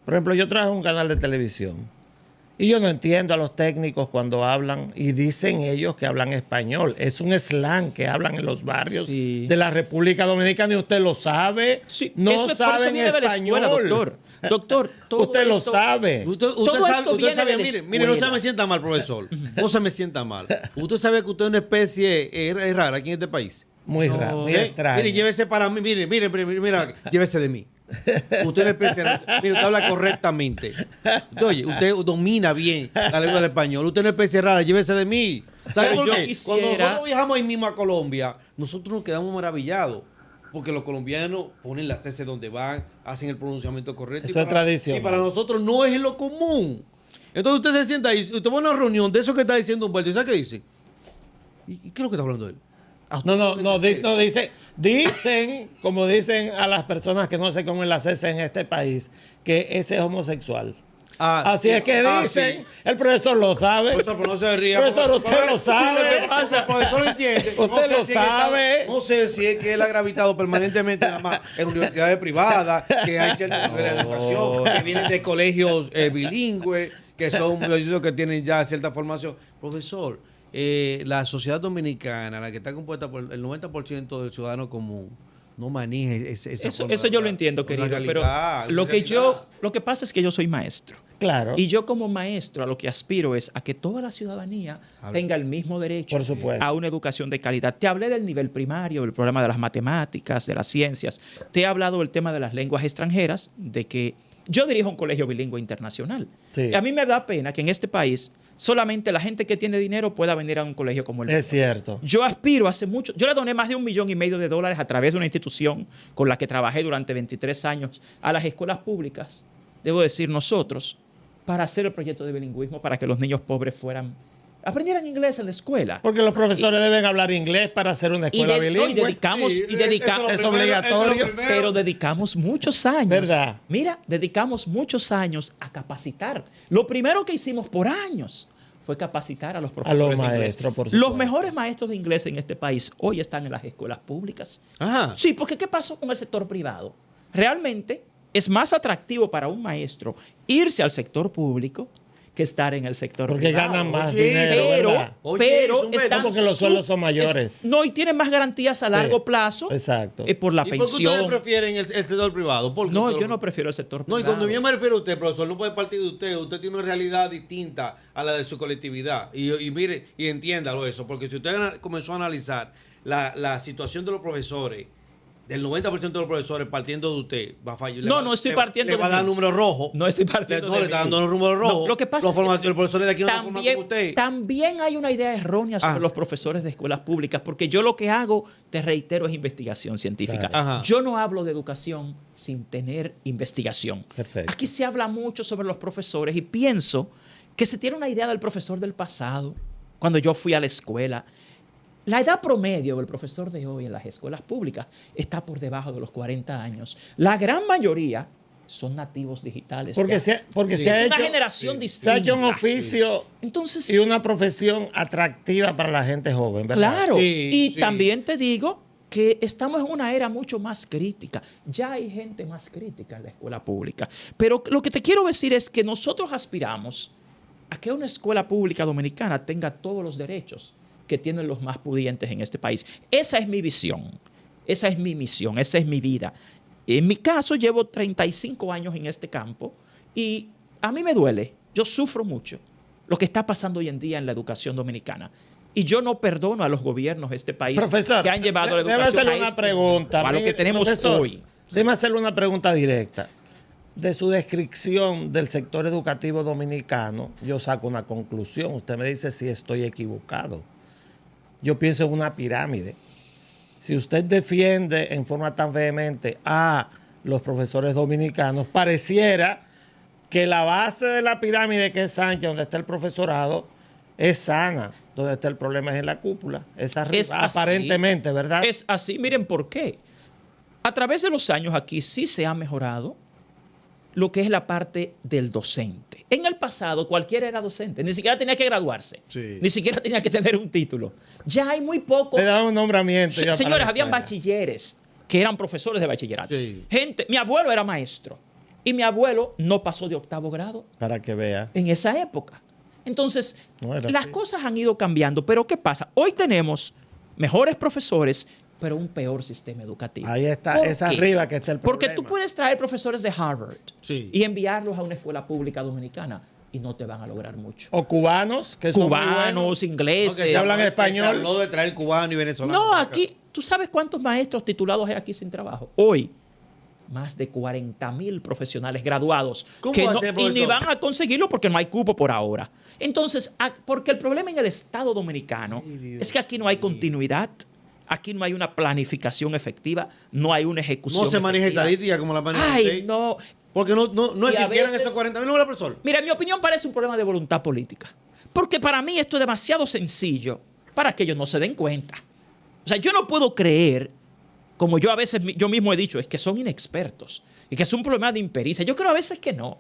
Por ejemplo, yo trabajo en un canal de televisión Y yo no entiendo a los técnicos cuando hablan y dicen ellos que hablan español. Es un slang que hablan en los barrios Sí. de la República Dominicana y usted lo sabe. Sí, no eso es por eso saben viene de la español. escuela, doctor. Doctor, todo Usted lo esto- sabe. Todo esto viene de la mire, no se escuela. me sienta mal, profesor. No se me sienta mal. Usted sabe que usted es una especie es rara aquí en este país. Muy No, raro, muy ¿Eh? extraño. Mire, llévese para mí, mira, llévese de mí. Usted es especie, mire, usted habla correctamente. Oye, usted domina bien la lengua del español. Usted no es especie rara, llévese de mí. ¿Sabe Pero por yo qué? quisiera- Cuando nosotros viajamos ahí mismo a Colombia, nosotros nos quedamos maravillados. Porque los colombianos ponen las S donde van, hacen el pronunciamiento correcto. Eso es tradición. Y para nosotros no es lo común. Entonces usted se sienta ahí, usted va a una reunión de eso que está diciendo Humberto, ¿y sabe qué dice? ¿Y qué es lo que está hablando él? ¿A usted No, le dicen, como dicen a las personas que no se comen las heces en este país, que ese es homosexual. Así es que dicen, sí. el profesor lo sabe. Profesor, pero no se ría. Profesor, usted lo sabe. Sí, lo que pasa, el profesor lo entiende. Usted lo si es que sabe. no sé si es que él ha gravitado permanentemente nada más en universidades privadas, que hay ciertos niveles de educación, que vienen de colegios bilingües, que son los que tienen ya cierta formación. Profesor, la sociedad dominicana, la que está compuesta por el 90% del ciudadano común, no maneja esa Eso, forma eso de yo lo hablar. entiendo, Una querido. realidad, Pero una realidad. lo que pasa es que yo soy maestro. Claro. Y yo como maestro a lo que aspiro es a que toda la ciudadanía tenga el mismo derecho Por supuesto. a una educación de calidad. Te hablé del nivel primario, del problema de las matemáticas, de las ciencias. Te he hablado del tema de las lenguas extranjeras, de que yo dirijo un colegio bilingüe internacional. Sí. Y a mí me da pena que en este país solamente la gente que tiene dinero pueda venir a un colegio como el mío. Es cierto. Yo aspiro hace mucho, yo le doné más de $1,500,000 a través de una institución con la que trabajé durante 23 años a las escuelas públicas, debo decir nosotros, para hacer el proyecto de bilingüismo para que los niños pobres aprendieran inglés en la escuela. Porque los profesores deben hablar inglés para hacer una Y, escuela no, y bilingüe. dedicamos, Sí, y dedicamos, es obligatorio. pero dedicamos muchos años. ¿Verdad? Mira, dedicamos muchos años a capacitar. Lo primero que hicimos por años fue capacitar a los profesores de inglés. maestros, por Los supuesto. mejores maestros de inglés en este país hoy están en las escuelas públicas. Ajá. Sí, porque ¿qué pasó con el sector privado? Realmente es más atractivo para un maestro irse al sector público que estar en el sector Porque privado. ganan más Oye, dinero, ¿verdad? Pero Oye, están ¿cómo que los sueldos son mayores? no, y tienen más garantías a largo plazo Exacto. por la ¿Y por qué ustedes pensión. prefieren el sector privado? ¿Por qué No, ustedes yo no prefiero el sector No, privado. y cuando yo me refiero a usted, profesor, no puede partir de usted. Usted tiene una realidad distinta a la de su colectividad. Y mire, y entiéndalo eso, porque si usted comenzó a analizar la situación de los profesores, del 90% de los profesores partiendo de usted, va a fallar. No, no estoy partiendo le va a de dar mí. números rojos. No estoy partiendo No, de le está mí. dando los números No, rojos. lo que pasa es que los profesores de aquí no se forman también, como usted. también hay una idea errónea sobre los profesores de escuelas públicas, porque yo lo que hago, te reitero, es investigación científica. Claro. Ajá. Yo no hablo de educación sin tener investigación. Perfecto. Aquí se habla mucho sobre los profesores y pienso que se tiene una idea del profesor del pasado, cuando yo fui a la escuela. La edad promedio del profesor de hoy en las escuelas públicas está por debajo de los 40 años. La gran mayoría son nativos digitales. Porque ya. se Es ha una hecho, generación se distinta. ha hecho un oficio Entonces, y una profesión atractiva para la gente joven, ¿verdad? claro. Sí, y sí. también te digo que estamos en una era mucho más crítica. Ya hay gente más crítica en la escuela pública. Pero lo que te quiero decir es que nosotros aspiramos a que una escuela pública dominicana tenga todos los derechos que tienen los más pudientes en este país. Esa es mi visión, esa es mi misión, esa es mi vida. En mi caso, llevo 35 años en este campo y a mí me duele, yo sufro mucho lo que está pasando hoy en día en la educación dominicana. Y yo no perdono a los gobiernos de este país Profesor, que han llevado la déjeme educación hacerle a una este pregunta. punto, a lo que Mire, tenemos profesor, hoy. Déjeme hacerle una pregunta directa. De su descripción del sector educativo dominicano, yo saco una conclusión. Usted me dice si estoy equivocado. Yo pienso en una pirámide. Si usted defiende en forma tan vehemente a los profesores dominicanos, pareciera que la base de la pirámide, que es ancha, donde está el profesorado, es sana. Donde está el problema es en la cúpula. Es arriba, Es así. aparentemente, ¿verdad? Es así. Miren por qué. A través de los años aquí sí se ha mejorado lo que es la parte del docente. En el pasado cualquiera era docente, ni siquiera tenía que graduarse, Sí. ni siquiera tenía que tener un título. Ya hay muy pocos. Le dan un nombramiento. ya para Señores, la habían escuela. bachilleres que eran profesores de bachillerato. Sí. Gente, mi abuelo era maestro. Y mi abuelo no pasó de 8º grado Para que vea. en esa época. Entonces, No era las así. cosas han ido cambiando. Pero ¿qué pasa? Hoy tenemos mejores profesores, pero un peor sistema educativo. Ahí está, ¿Por es qué? arriba que está el problema. Porque tú puedes traer profesores de Harvard Sí. y enviarlos a una escuela pública dominicana y no te van a lograr mucho. O cubanos, que son muy Cubanos, buenos. ingleses. se hablan español. Se habló de traer cubano y venezolano. No, aquí, ¿tú sabes cuántos maestros titulados hay aquí sin trabajo? Hoy, más de 40,000 profesionales graduados ¿Cómo que va a no, ser, y profesor? ni van a conseguirlo porque no hay cupo por ahora. Entonces, porque el problema en el Estado dominicano Ay, Dios es que aquí no hay continuidad, aquí no hay una planificación efectiva, no hay una ejecución No se maneja efectiva. estadística como la maneja Ay, usted. no. Porque no Y a existieran veces- esos 40.000 números, profesor. Mira, en mi opinión parece un problema de voluntad política. Porque para mí esto es demasiado sencillo para que ellos no se den cuenta. O sea, yo no puedo creer, como yo a veces yo mismo he dicho, es que son inexpertos y que es un problema de impericia. Yo creo a veces que no,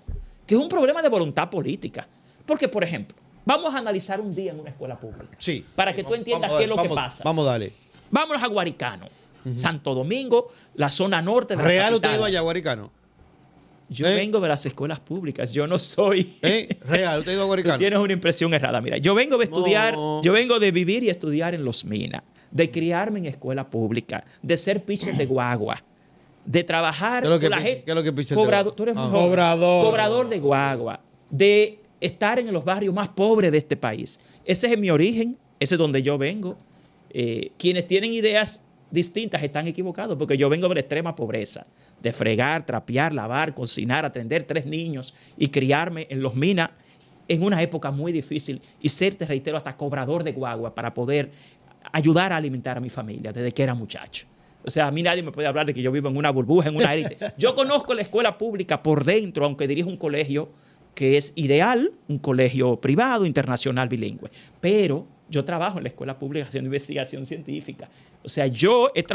que es un problema de voluntad política. Porque, por ejemplo, vamos a analizar un día en una escuela pública. Sí. Para que tú entiendas qué es lo que pasa. Vamos a darle. Vámonos a Guaricano, Santo Domingo, la zona norte de la Real, usted ha capital. ido allá, Guaricano. Yo vengo de las escuelas públicas, yo no soy... Real, usted ha ido a Tú Guaricano. tienes una impresión errada. Mira, yo vengo de estudiar, No. yo vengo de vivir y estudiar en Los Minas, de criarme en escuela pública, de ser pitcher de guagua, de trabajar ¿Qué es lo que con la pitcher- gente. qué es lo que pitcher de Cobrador, guagua? tú eres muy Ah. joven. Cobrador. Cobrador de guagua, de estar en los barrios más pobres de este país. Ese es mi origen, ese es donde yo vengo. Quienes tienen ideas distintas están equivocados porque yo vengo de la extrema pobreza, de fregar, trapear, lavar, cocinar, atender 3 niños y criarme en Los Minas en una época muy difícil y ser, te reitero, hasta cobrador de guagua para poder ayudar a alimentar a mi familia desde que era muchacho. O sea, a mí nadie me puede hablar de que yo vivo en una burbuja, en una élite. Yo conozco la escuela pública por dentro, aunque dirijo un colegio que es ideal, un colegio privado, internacional, bilingüe. Pero yo trabajo en la escuela pública haciendo investigación científica. O sea,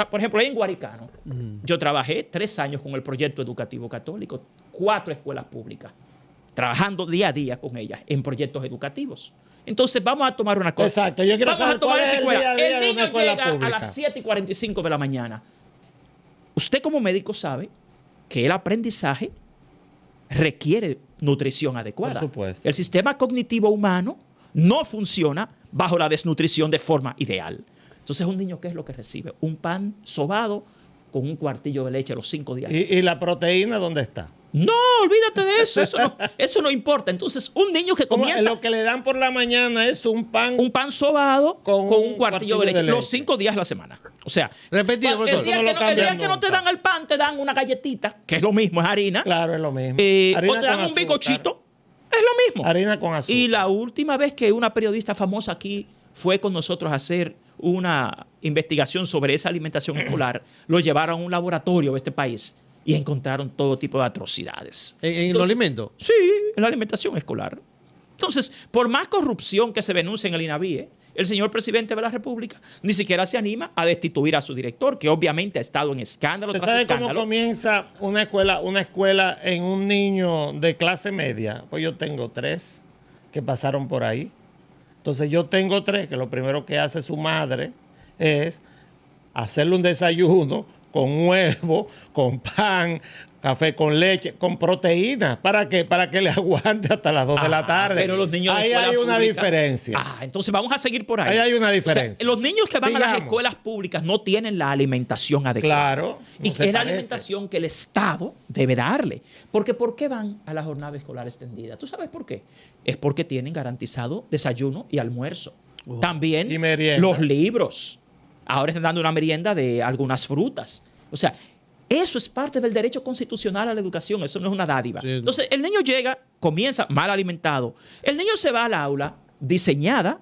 por ejemplo, ahí en Guaricano, yo trabajé 3 años con el proyecto educativo católico, 4 escuelas públicas, trabajando día a día con ellas en proyectos educativos. Entonces, vamos a tomar una cosa. Exacto, yo quiero Vamos saber a tomar cuál esa es el escuela. día a día El de niño una escuela llega a pública. las 7:45 de la mañana. Usted como médico sabe que el aprendizaje requiere nutrición adecuada. Por supuesto. El sistema cognitivo humano no funciona bajo la desnutrición de forma ideal. Entonces, un niño, ¿qué es lo que recibe? Un pan sobado con un cuartillo de leche a los 5 días. ¿Y la proteína dónde está? No, olvídate de eso. Eso no importa. Entonces, un niño que ¿Cómo? comienza Lo que le dan por la mañana es un pan. un pan sobado Con con un un cuartillo de leche, leche. los 5 días a la semana. O sea, Repetido, el profesor. día, Eso no que lo no, el día cambian que no te nunca. dan el pan, te dan una galletita, que es lo mismo, es harina. Claro, es lo mismo. O te dan con un azúcar. bizcochito, es lo mismo. Harina con azúcar. Y la última vez que una periodista famosa aquí fue con nosotros a hacer una investigación sobre esa alimentación escolar, lo llevaron a un laboratorio de este país y encontraron todo tipo de atrocidades. ¿En los Entonces, alimentos? Sí, en la alimentación escolar. Entonces, por más corrupción que se denuncie en el INAVIE, el señor presidente de la República ni siquiera se anima a destituir a su director, que obviamente ha estado en escándalo ¿Usted tras sabe cómo escándalo. comienza una escuela en un niño de clase media? Pues yo tengo 3 que pasaron por ahí. Entonces yo tengo 3 que lo primero que hace su madre es hacerle un desayuno con huevo, con pan, café con leche, con proteína. ¿Para qué? Para que le aguante hasta las 2 de la tarde. Pero los niños de ahí escuela hay una pública- diferencia. Entonces vamos a seguir por ahí. Ahí hay una O sea, diferencia. los niños que van a las Sigamos. escuelas públicas no tienen la alimentación adecuada. Claro, Y no se es la parece. alimentación que el Estado debe darle. Porque ¿por qué van a la jornada escolar extendida? ¿Tú sabes por qué? Es porque tienen garantizado desayuno y almuerzo. También Y merienda. los libros. Ahora están dando una merienda de algunas frutas. O sea, eso es parte del derecho constitucional a la educación. Eso no es una dádiva. Sí. Entonces, el niño llega, comienza mal alimentado. El niño se va al aula diseñada,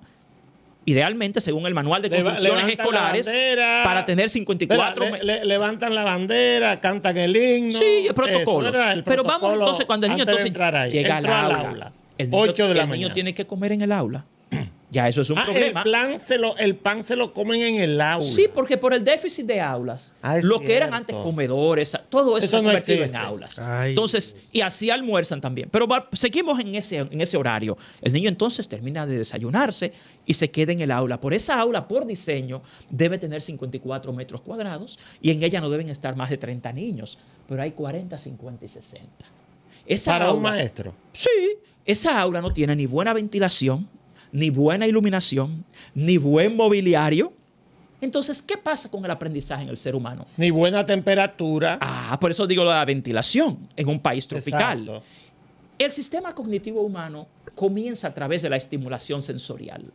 idealmente, según el manual de construcciones Levantan la escolares, bandera. para tener 54... Espera, levantan la bandera, cantan el himno. Sí, protocolos. Eso era el Pero vamos protocolo entonces cuando el niño antes de entonces entrar ahí. llega al Entró aula. El niño, 8 de la el niño mañana. tiene que comer en el aula. Ya eso es un problema. El pan se lo comen en el aula. Sí, porque por el déficit de aulas, Ah, es lo que eran cierto. antes comedores, todo eso, Eso se ha no convertido existe. en aulas. Ay, Entonces, y así almuerzan también. Pero seguimos en ese horario. El niño entonces termina de desayunarse y se queda en el aula. Por esa aula, por diseño, debe tener 54 metros cuadrados y en ella no deben estar más de 30 niños, pero hay 40, 50 y 60. Esa Para un aula, maestro. sí, esa aula no tiene ni buena ventilación, ni buena iluminación, ni buen mobiliario. Entonces, ¿qué pasa con el aprendizaje en el ser humano? Ni buena temperatura. Por eso digo lo de la ventilación en un país tropical. Exacto. El sistema cognitivo humano comienza a través de la estimulación sensorial.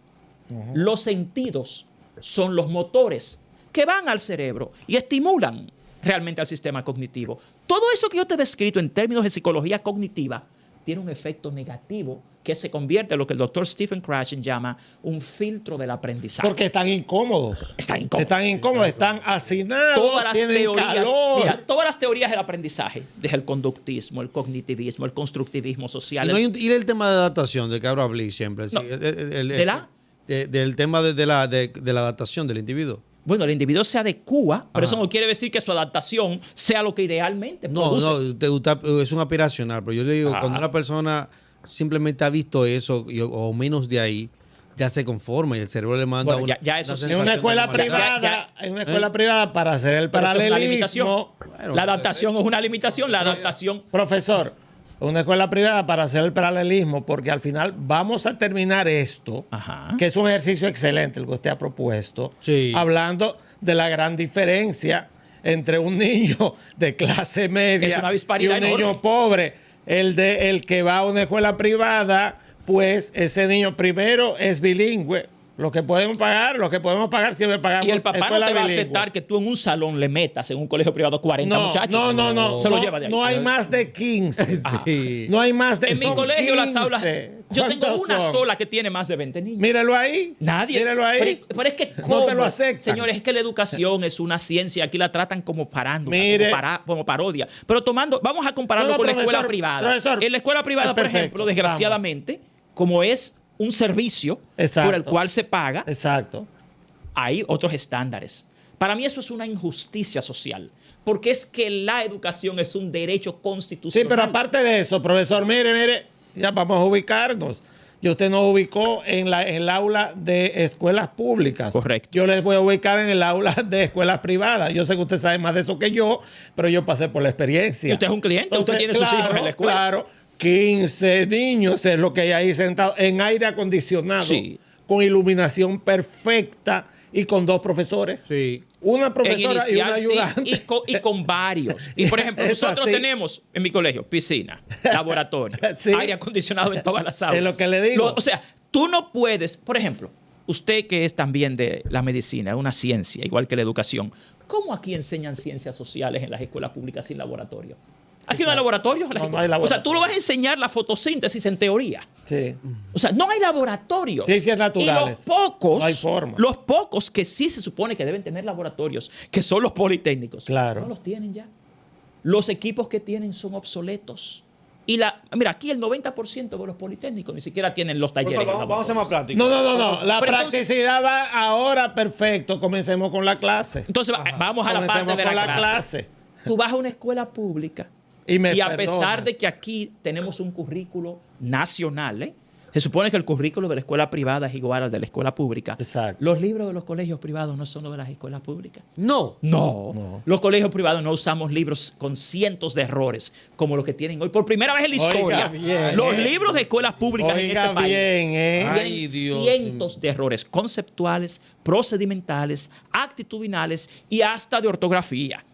Los sentidos son los motores que van al cerebro y estimulan realmente al sistema cognitivo. Todo eso que yo te he descrito en términos de psicología cognitiva tiene un efecto negativo que se convierte en lo que el doctor Stephen Krashen llama un filtro del aprendizaje. Porque están incómodos. Están incómodos. Están incómodos, están hacinados, Todas las tienen teorías, calor. mira, todas las teorías del aprendizaje, desde el conductismo, el cognitivismo, el constructivismo social. Y el tema de adaptación, de que hablo hablé siempre. No. Sí, del tema de la adaptación del individuo. Bueno, el individuo se adecua, pero eso no quiere decir que su adaptación sea lo que idealmente produce. Es un aspiracional, pero yo le digo, cuando una persona simplemente ha visto eso o menos de ahí, ya se conforma y el cerebro le manda Bueno, ya eso sí. En una escuela privada. privada para hacer el Pero eso es una paralelismo. limitación. Bueno, La adaptación es una limitación, la adaptación... Profesor, una escuela privada para hacer el paralelismo, porque al final vamos a terminar esto, Ajá. que es un ejercicio excelente el que usted ha propuesto, Sí. hablando de la gran diferencia entre un niño de clase media Es una y disparidad un niño enorme. pobre. El que va a una escuela privada, pues ese niño primero es bilingüe. Lo que podemos pagar siempre pagamos. Y el papá no escuela te va a bilingüe. aceptar que tú en un salón le metas en un colegio privado 40 muchachos. No. Se lo lleva de ahí. No hay más de 15. Sí. No hay más de En mi son colegio las 15. aulas... Yo tengo ¿Cuántos una son? sola que tiene más de 20 niños. Míralo ahí. Nadie. Míralo ahí. Pero es que No ¿cómo? te lo aceptan. Señores, es que la educación es una ciencia. Aquí la tratan como parándula, Mire. como parodia. Pero vamos a compararlo No, con la profesor, escuela privada. profesor. En la escuela privada, por Perfecto, ejemplo, desgraciadamente, como es un servicio Exacto. por el cual se paga, Exacto. hay otros estándares. Para mí eso es una injusticia social, porque es que la educación es un derecho constitucional. Sí, pero aparte de eso, profesor, mire, ya vamos a ubicarnos. Y usted nos ubicó en el aula de escuelas públicas. Correcto. Yo les voy a ubicar en el aula de escuelas privadas. Yo sé que usted sabe más de eso que yo, pero yo pasé por la experiencia. Y usted es un cliente, usted tiene sus hijos en la escuela. Claro, 15 niños es lo que hay ahí sentados en aire acondicionado, Sí. con iluminación perfecta y con 2 profesores. Sí. Una En profesora y un inicial, sí, ayudante. y con varios. Y por ejemplo, Es nosotros así. tenemos en mi colegio piscina, laboratorio, Sí. aire acondicionado en todas las aulas. Es lo que le digo. O sea, tú no puedes, por ejemplo, usted que es también de la medicina, una ciencia, igual que la educación, ¿cómo aquí enseñan ciencias sociales en las escuelas públicas sin laboratorio? Aquí no hay laboratorios. No, no hay O sea, laboratorio. tú lo vas a enseñar la fotosíntesis en teoría. Sí. O sea, no hay laboratorios. Ciencias naturales. Y los pocos, No hay forma. los pocos que sí se supone que deben tener laboratorios, que son los politécnicos, Claro. no los tienen ya. Los equipos que tienen son obsoletos. Y mira, aquí el 90% de los politécnicos ni siquiera tienen los talleres. Vamos a ser más prácticos. No. La Pero entonces- practicidad va ahora perfecto. Comencemos con la clase. Entonces, vamos a la parte Comencemos de con la la clase. clase. Tú vas a una escuela pública Y me a pesar perdona. de que aquí tenemos un currículo nacional, se supone que el currículo de la escuela privada es igual al de la escuela pública. Exacto. Los libros de los colegios privados no son los de las escuelas públicas. No. No. Los colegios privados no usamos libros con cientos de errores como los que tienen hoy. Por primera vez en la Oiga historia, bien, los libros de escuelas públicas en Oiga este país bien, tienen Dios. cientos de errores conceptuales, procedimentales, actitudinales y hasta de ortografía.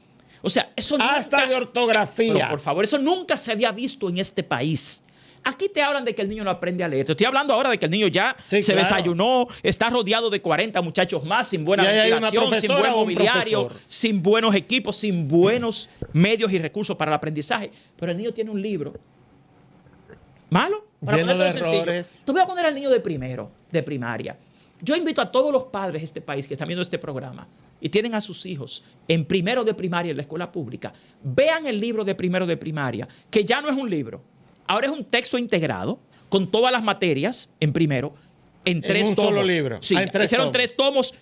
O sea, eso Hasta nunca- de ortografía. Pero, por favor, eso nunca se había visto en este país. Aquí te hablan de que el niño no aprende a leer. Te estoy hablando ahora de que el niño ya Sí, se claro. desayunó, está rodeado de 40 muchachos más, sin buena Y ahí hay una ventilación, sin profesora buen o un mobiliario, profesor. sin buenos equipos, sin buenos medios y recursos para el aprendizaje. Pero el niño tiene un libro malo. Para Lleno ponértelo de sencillo. errores. Te voy a poner al niño de primero, de primaria. Yo invito a todos los padres de este país que están viendo este programa y tienen a sus hijos en primero de primaria en la escuela pública, vean el libro de primero de primaria, que ya no es un libro, ahora es un texto integrado con todas las materias en primero, en 3 un tomos. solo libro. Sí, En 3 hicieron tomos. 3 tomos,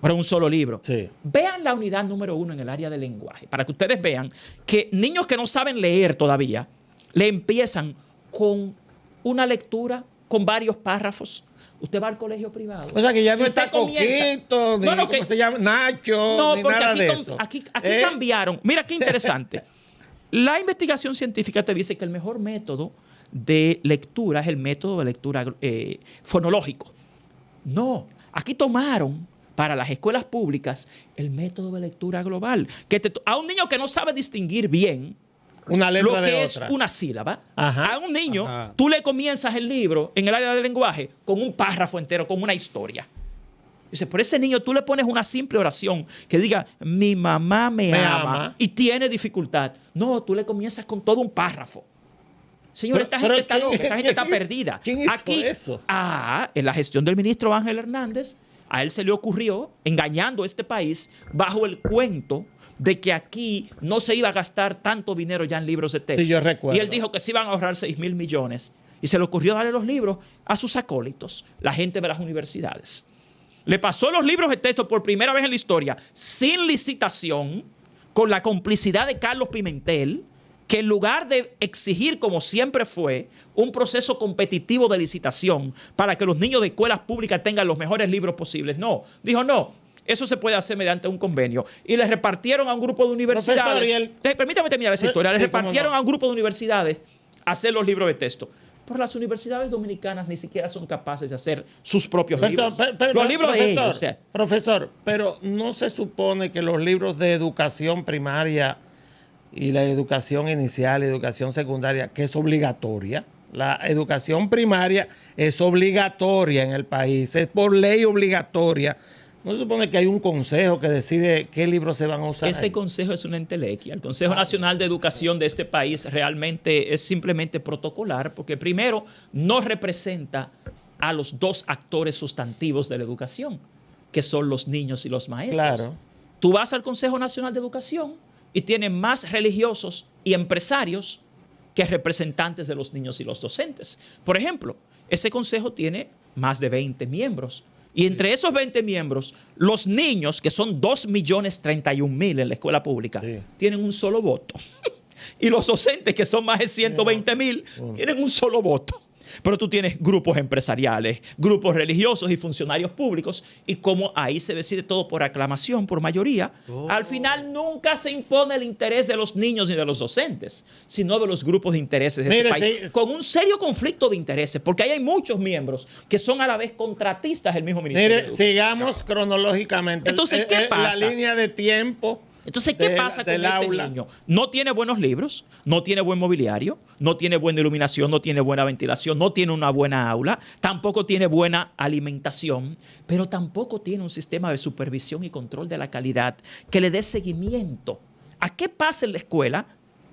pero un solo libro. Sí. Vean la unidad número 1 en el área del lenguaje, para que ustedes vean que niños que no saben leer todavía, le empiezan con una lectura, con varios párrafos. Usted va al colegio privado. O sea que ya no y usted está Coquito, ni ¿cómo se llama? Nacho, No, ni porque nada aquí, de eso. aquí ¿Eh? cambiaron. Mira qué interesante. La investigación científica te dice que el mejor método de lectura es el método de lectura fonológico. No, aquí tomaron para las escuelas públicas el método de lectura global. A un niño que no sabe distinguir bien una letra lo que de es otra. una sílaba, Ajá. a un niño Ajá. tú le comienzas el libro en el área del lenguaje con un párrafo entero, con una historia. Dice, por ese niño tú le pones una simple oración que diga, mi mamá me ama, y tiene dificultad. No, tú le comienzas con todo un párrafo. Señor, esta gente está loca, esta gente está perdida. ¿Quién hizo Aquí, eso? En la gestión del ministro Ángel Hernández, a él se le ocurrió, engañando a este país, bajo el cuento de que aquí no se iba a gastar tanto dinero ya en libros de texto. Sí, yo recuerdo. Y él dijo que se iban a ahorrar 6,000 millones. Y se le ocurrió darle los libros a sus acólitos, la gente de las universidades. Le pasó los libros de texto por primera vez en la historia, sin licitación, con la complicidad de Carlos Pimentel, que en lugar de exigir, como siempre fue, un proceso competitivo de licitación para que los niños de escuelas públicas tengan los mejores libros posibles, no. Dijo, no, eso se puede hacer mediante un convenio. Y le repartieron a un grupo de universidades. Permítame terminar esa historia. Le repartieron a un grupo de universidades a hacer los libros de texto. Pero las universidades dominicanas ni siquiera son capaces de hacer sus propios libros. Los libros de ellos. O sea, Profesor, pero no se supone que los libros de educación primaria y la educación inicial y educación secundaria, que es obligatoria, la educación primaria es obligatoria en el país, es por ley obligatoria. ¿No se supone que hay un consejo que decide qué libros se van a usar? ese consejo es una entelequia. El Consejo Nacional de Educación de este país realmente es simplemente protocolar, porque primero no representa a los dos actores sustantivos de la educación, que son los niños y los maestros. Claro. Tú vas al Consejo Nacional de Educación y tienen más religiosos y empresarios que representantes de los niños y los docentes. Por ejemplo, ese consejo tiene más de 20 miembros. Y entre esos 20 miembros, los niños, que son 2.031.000 en la escuela pública, tienen un solo voto. Y los docentes, que son más de 120.000, tienen un solo voto. Pero tú tienes grupos empresariales, grupos religiosos y funcionarios públicos, y como ahí se decide todo por aclamación, por mayoría, al final nunca se impone el interés de los niños ni de los docentes, sino de los grupos de intereses de este país, con un serio conflicto de intereses, porque ahí hay muchos miembros que son a la vez contratistas del mismo ministerio. Mire, sigamos cronológicamente. Entonces, ¿qué pasa? La línea de tiempo. Entonces, ¿qué pasa con ese niño? No tiene buenos libros, no tiene buen mobiliario, no tiene buena iluminación, no tiene buena ventilación, no tiene una buena aula, tampoco tiene buena alimentación, pero tampoco tiene un sistema de supervisión y control de la calidad que le dé seguimiento a qué pasa en la escuela,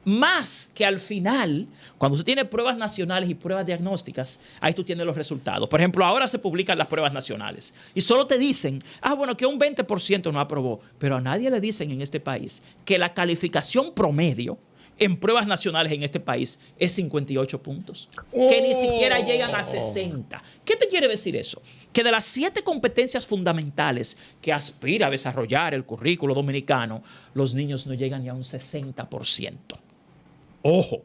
más que al final, cuando usted tiene pruebas nacionales y pruebas diagnósticas, ahí tú tienes los resultados. Por ejemplo, ahora se publican las pruebas nacionales y solo te dicen, bueno, que un 20% no aprobó, pero a nadie le dicen en este país que la calificación promedio en pruebas nacionales en este país es 58 puntos, que ni siquiera llegan a 60. ¿Qué te quiere decir eso? Que de las 7 competencias fundamentales que aspira a desarrollar el currículo dominicano, los niños no llegan ni a un 60%. Ojo.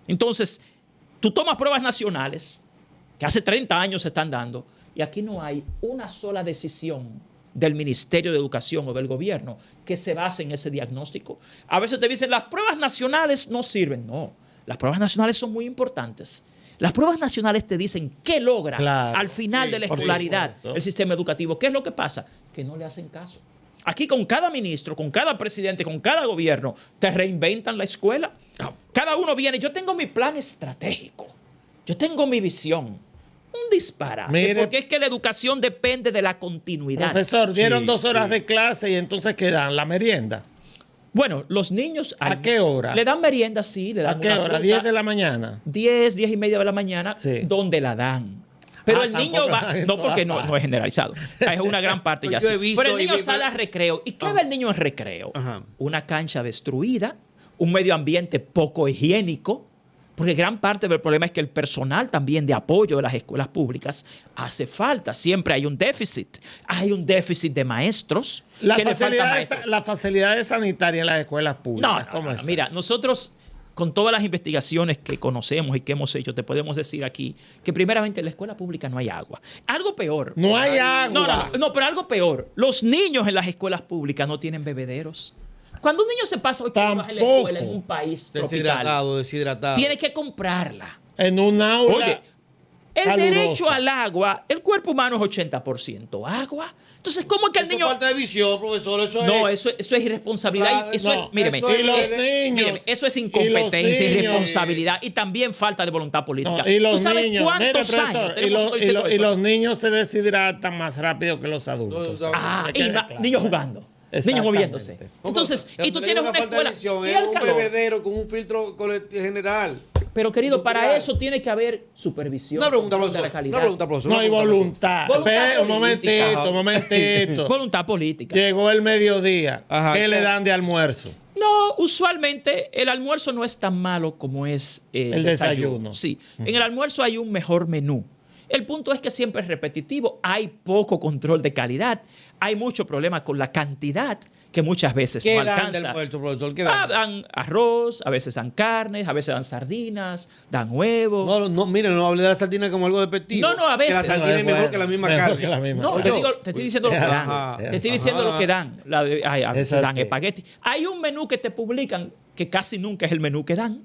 Entonces, tú tomas pruebas nacionales, que hace 30 años se están dando, y aquí no hay una sola decisión del Ministerio de Educación o del gobierno que se base en ese diagnóstico. A veces te dicen, las pruebas nacionales no sirven. No, las pruebas nacionales son muy importantes. Las pruebas nacionales te dicen qué logra al final de la escolaridad el sistema educativo. ¿Qué es lo que pasa? Que no le hacen caso. Aquí con cada ministro, con cada presidente, con cada gobierno, te reinventan la escuela. Cada uno viene, yo tengo mi plan estratégico, yo tengo mi visión. Un disparate. Mire, porque es que la educación depende de la continuidad. Profesor, dieron 2 horas de clase y entonces ¿qué dan? ¿La merienda? Bueno, los niños... ¿A qué hora? Le dan merienda, sí. Le dan ¿A qué hora? ¿10 de la mañana? 10, 10 y media de la mañana, donde la dan. Pero el niño va... No, porque no es generalizado. Es una gran parte ya sí. Pero el niño sale a recreo. ¿Y qué ve el niño en recreo? Una cancha destruida, un medio ambiente poco higiénico, porque gran parte del problema es que el personal también de apoyo de las escuelas públicas hace falta. Siempre hay un déficit. Hay un déficit de maestros. La facilidad sanitaria en las escuelas públicas. No, mira, nosotros con todas las investigaciones que conocemos y que hemos hecho, te podemos decir aquí que primeramente en la escuela pública no hay agua. Algo peor. No hay agua. No, pero algo peor. Los niños en las escuelas públicas no tienen bebederos. Cuando un niño se pasa 8 horas en la Tampoco. escuela en un país tropical, Deshidratado. tiene que comprarla. En un aula. Oye, el calurosa. derecho al agua, el cuerpo humano es 80% agua. Entonces, ¿cómo es que el niño... falta de visión, profesor. No, eso es irresponsabilidad. Claro, Eso es, no, míreme, eso es- y los míreme, niños, eso es y los incompetencia, niños. irresponsabilidad y también falta de voluntad política. No, y los ¿Tú sabes niños, cuántos mire, años profesor, tenemos y diciendo eso? los niños se deshidratan más rápido que los adultos. Ah, Que y quede claro. niños jugando, niños Exactamente. moviéndose. Entonces, y tú tienes una escuela y el un calor. bebedero con un filtro general. Pero querido, para Nuclear. eso tiene que haber supervisión. Una pregunta, control de la profesor. calidad. Una pregunta, profesor. No hay voluntad. Voluntad Ve, un política. momentito. Voluntad política. Llegó el mediodía. Ajá. ¿Qué le dan de almuerzo? No, usualmente el almuerzo no es tan malo como es El desayuno. Sí, en el almuerzo hay un mejor menú. El punto es que siempre es repetitivo, hay poco control de calidad, hay mucho problema con la cantidad que muchas veces ¿Qué no dan del alcanza. almuerzo, profesor? ¿Qué dan? Dan arroz, a veces dan carnes, a veces dan sardinas, dan huevos. No, miren, no hable de la sardina como algo despectivo. No, a veces. Que la sardina No, es mejor bueno, que la misma mejor carne. que la misma. No, Oye, te estoy diciendo lo que dan. Ajá. Te estoy diciendo Ajá. lo que dan. A veces Eso dan sí. espagueti. Hay un menú que te publican que casi nunca es el menú que dan.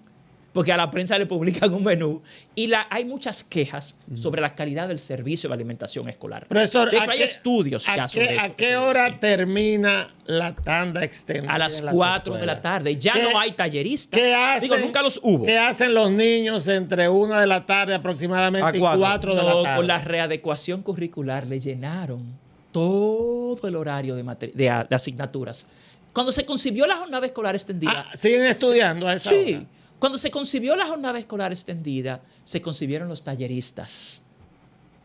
Porque a la prensa le publican un menú. Y hay muchas quejas sobre la calidad del servicio de alimentación escolar. Profesor, de hecho, hay estudios que hacen ¿a esto. qué hora termina la tanda extendida? A las en las 4 de la escuelas? tarde. Ya ¿Qué- no hay talleristas. ¿Qué hacen? Digo, nunca los hubo. ¿Qué hacen los niños entre 1 de la tarde aproximadamente A y cuatro. 4 de la No, tarde? con la readecuación curricular le llenaron todo el horario de asignaturas. Cuando se concibió la jornada escolar extendida, ¿Siguen estudiando a esa sí, hora? cuando se concibió la jornada escolar extendida, se concibieron los talleristas.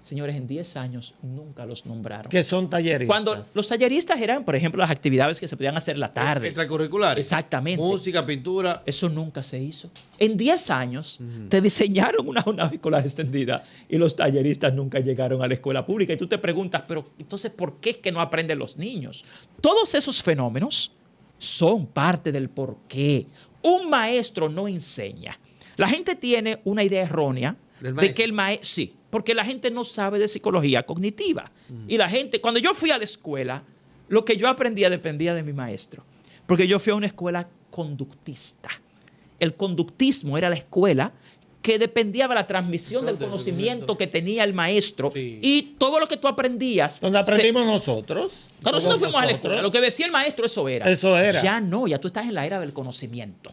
Señores, en 10 años nunca los nombraron. Que son talleristas. Cuando los talleristas eran, por ejemplo, las actividades que se podían hacer la tarde. Extracurriculares. Exactamente. Música, pintura. Eso nunca se hizo. En 10 años te diseñaron una jornada escolar extendida y los talleristas nunca llegaron a la escuela pública. Y tú te preguntas, pero entonces, ¿por qué es que no aprenden los niños? Todos esos fenómenos son parte del por qué. Un maestro no enseña. La gente tiene una idea errónea ¿Del de que el maestro... Sí, porque la gente no sabe de psicología cognitiva. Y la gente, cuando yo fui a la escuela, lo que yo aprendía dependía de mi maestro. Porque yo fui a una escuela conductista. El conductismo era la escuela que dependía de la transmisión del conocimiento que tenía el maestro. Sí. Y todo lo que tú aprendías... Donde aprendimos nosotros. Cuando nosotros fuimos a la escuela, lo que decía el maestro, eso era. Eso era. Ya no, ya tú estás en la era del conocimiento.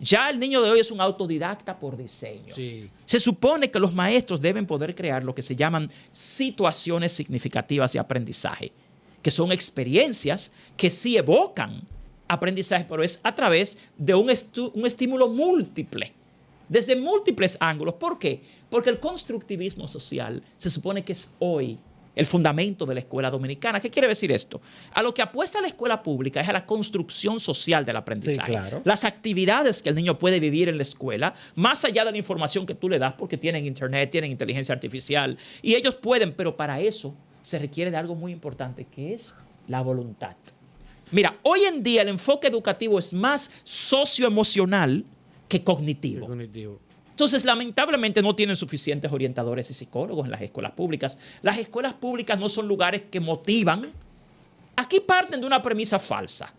Ya el niño de hoy es un autodidacta por diseño. Sí. Se supone que los maestros deben poder crear lo que se llaman situaciones significativas de aprendizaje, que son experiencias que sí evocan aprendizaje, pero es a través de un estímulo múltiple, desde múltiples ángulos. ¿Por qué? Porque el constructivismo social se supone que es hoy el fundamento de la escuela dominicana. ¿Qué quiere decir esto? A lo que apuesta la escuela pública es a la construcción social del aprendizaje. Sí, claro. Las actividades que el niño puede vivir en la escuela, más allá de la información que tú le das, porque tienen internet, tienen inteligencia artificial, y ellos pueden, pero para eso se requiere de algo muy importante, que es la voluntad. Mira, hoy en día el enfoque educativo es más socioemocional que cognitivo. Cognitivo. Entonces, lamentablemente no tienen suficientes orientadores y psicólogos en las escuelas públicas. Las escuelas públicas no son lugares que motivan. Aquí parten de una premisa falsa,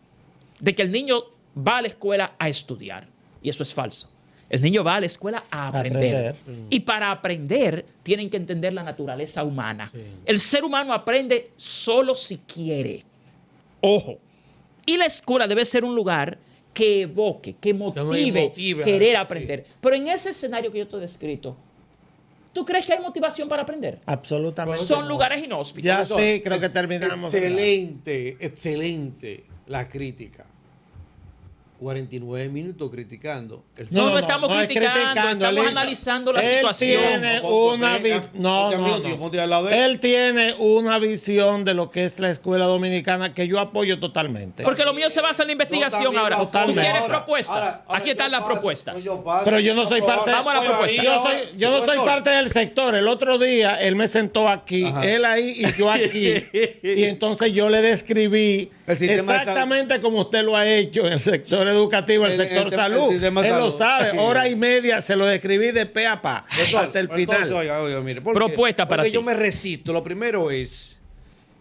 de que el niño va a la escuela a estudiar. Y eso es falso. El niño va a la escuela a aprender. Y para aprender tienen que entender la naturaleza humana. Sí. El ser humano aprende solo si quiere. Ojo. Y la escuela debe ser un lugar que evoque, que motive querer sí. aprender. Pero en ese escenario que yo te he descrito, ¿tú crees que hay motivación para aprender? Absolutamente. Son no. lugares inhóspitos. Ya sí, creo que terminamos. Excelente, excelente la crítica. 49 minutos criticando. No estamos es criticando, estamos analizando la situación. Tiene una Él tiene una visión de lo que es la escuela dominicana que yo apoyo totalmente. Porque lo mío se basa en la investigación ahora. ¿Tú quieres propuestas? Aquí están las propuestas. Pero yo no soy parte. Vamos a la propuesta. Yo no soy parte del sector. El otro día él me sentó aquí, él ahí y yo aquí. Y entonces yo le describí El sistema de exactamente como usted lo ha hecho en el sector educativo, el sector salud. Él lo sabe. Hora y media se lo describí de pe a pa hasta el final. Entonces, oiga, mire, Propuesta para porque ti. yo me resisto. Lo primero es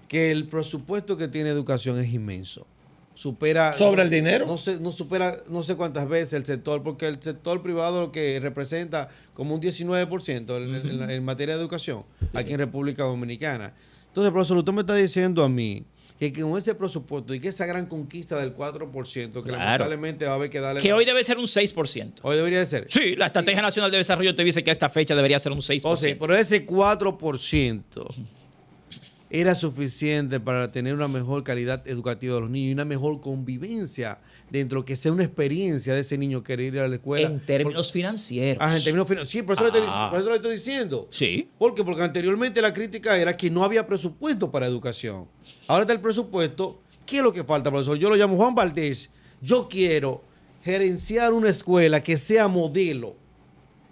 que el presupuesto que tiene educación es inmenso. supera... ¿Sobre el dinero? No supera no sé cuántas veces el sector, porque el sector privado lo que representa como un 19% en materia de educación aquí en República Dominicana. Entonces, profesor, usted me está diciendo a mí que con ese presupuesto y que esa gran conquista del 4%, que lamentablemente va a haber que darle... Que hoy debe ser un 6%. Hoy debería de ser. Sí, la Estrategia Nacional de Desarrollo te dice que a esta fecha debería ser un 6%. O sea, pero ese 4% era suficiente para tener una mejor calidad educativa de los niños y una mejor convivencia dentro, que sea una experiencia de ese niño querer ir a la escuela. En términos financieros. En términos financieros. Sí, por eso lo estoy diciendo. Sí. ¿Por qué? Porque anteriormente la crítica era que no había presupuesto para educación. Ahora está el presupuesto. ¿Qué es lo que falta, profesor? Yo lo llamo Juan Valdés. Yo quiero gerenciar una escuela que sea modelo.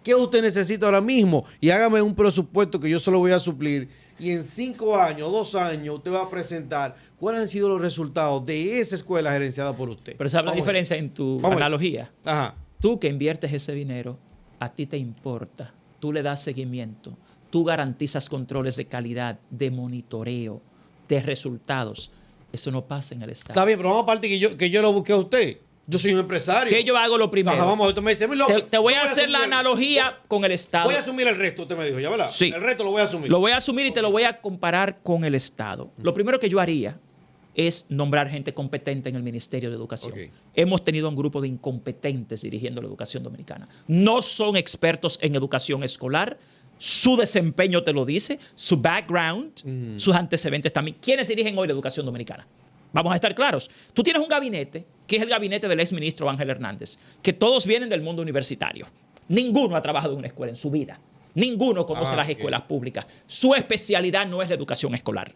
¿Qué usted necesita ahora mismo? Y hágame un presupuesto que yo se lo voy a suplir. Y en 5 años, 2 años, usted va a presentar cuáles han sido los resultados de esa escuela gerenciada por usted. Pero ¿sabes la diferencia en tu analogía? Ajá. Tú que inviertes ese dinero, a ti te importa. Tú le das seguimiento. Tú garantizas controles de calidad, de monitoreo, de resultados. Eso no pasa en el Estado. Está bien, pero vamos a partir que yo lo busqué a usted. Yo soy un empresario. ¿Qué yo hago lo primero? Ajá, vamos, usted me dice, te voy a hacer la analogía con el Estado. Voy a asumir el resto, usted me dijo, ¿ya verdad? Sí. El resto lo voy a asumir. Lo voy a asumir y te lo voy a comparar con el Estado. Lo primero que yo haría es nombrar gente competente en el Ministerio de Educación. Okay. Hemos tenido un grupo de incompetentes dirigiendo la educación dominicana. No son expertos en educación escolar. Su desempeño te lo dice, su background, sus antecedentes también. ¿Quiénes dirigen hoy la educación dominicana? Vamos a estar claros. Tú tienes un gabinete, que es el gabinete del exministro Ángel Hernández, que todos vienen del mundo universitario. Ninguno ha trabajado en una escuela en su vida. Ninguno conoce las escuelas públicas. Su especialidad no es la educación escolar.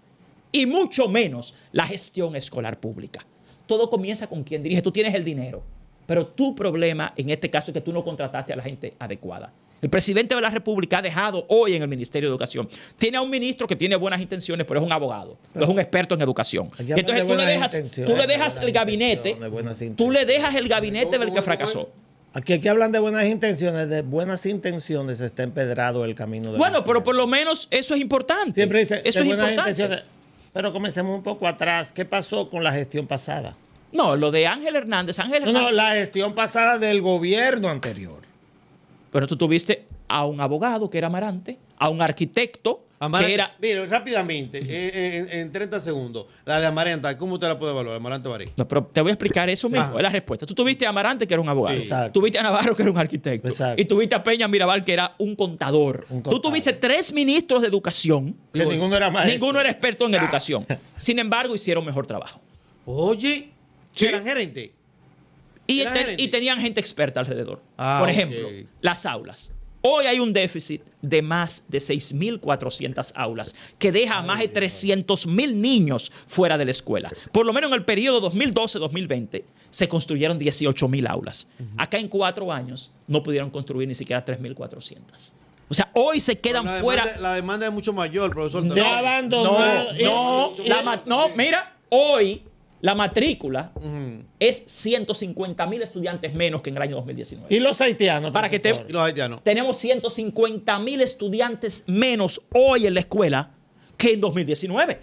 Y mucho menos la gestión escolar pública. Todo comienza con quien dirige. Tú tienes el dinero. Pero tu problema, en este caso, es que tú no contrataste a la gente adecuada. El presidente de la República ha dejado hoy en el Ministerio de Educación. Tiene a un ministro que tiene buenas intenciones, pero es un abogado, no es un experto en educación. Entonces tú le dejas el gabinete, del que fracasó. Aquí hablan de buenas intenciones está empedrado el camino de bueno, pero por lo menos eso es importante. Siempre dice eso es buenas importante. Intenciones. Pero comencemos un poco atrás. ¿Qué pasó con la gestión pasada? No, lo de Ángel Hernández. No, la gestión pasada del gobierno anterior. Pero tú tuviste a un abogado que era Amarante, a un arquitecto Amarante, que era... Mire, rápidamente, en 30 segundos, la de Amarante, ¿cómo usted la puede evaluar? Amarante Barí. No, pero te voy a explicar eso mismo, es la respuesta. Tú tuviste a Amarante, que era un abogado. Sí. Tuviste a Navarro, que era un arquitecto. Exacto. Y tuviste a Peña Mirabal, que era un contador. Tú tuviste 3 ministros de educación. Que ninguno era maestro. Ninguno era experto en educación. Sin embargo, hicieron mejor trabajo. Oye, Sí. ¿eran gerentes? Y tenían gente experta alrededor. Ah, Por ejemplo, ok. las aulas. Hoy hay un déficit de más de 6.400 aulas que deja a más de 300.000 niños fuera de la escuela. Por lo menos en el periodo 2012-2020 se construyeron 18.000 aulas. Acá en 4 años no pudieron construir ni siquiera 3.400. O sea, hoy se quedan fuera... La demanda es mucho mayor, profesor. Ya abandonó. Mira, hoy la matrícula es 150.000 estudiantes menos que en el año 2019. ¿Y los haitianos? Para que Y los haitianos. tenemos 150.000 estudiantes menos hoy en la escuela que en 2019.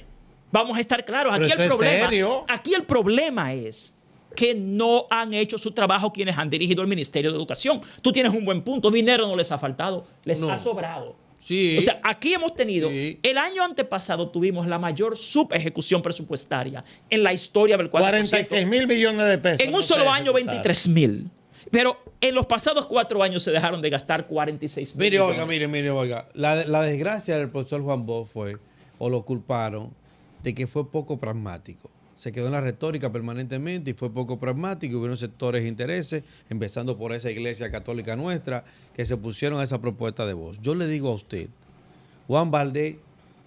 Vamos a estar claros. Pero Aquí el problema es que no han hecho su trabajo quienes han dirigido el Ministerio de Educación. Tú tienes un buen punto. Dinero no les ha faltado, les ha sobrado. Sí. O sea, aquí hemos tenido, Sí. el año antepasado tuvimos la mayor subejecución presupuestaria en la historia del 4%. 46.000 millones de pesos. En un solo año, 23.000. Pero en los pasados 4 años se dejaron de gastar 46.000 Mire, millones. oiga. La desgracia del profesor Juan Bosch fue, o lo culparon, de que fue poco pragmático. Se quedó en la retórica permanentemente y fue poco pragmático. Hubieron sectores de intereses, empezando por esa iglesia católica nuestra, que se pusieron a esa propuesta de voz. Yo le digo a usted, Juan Valdés,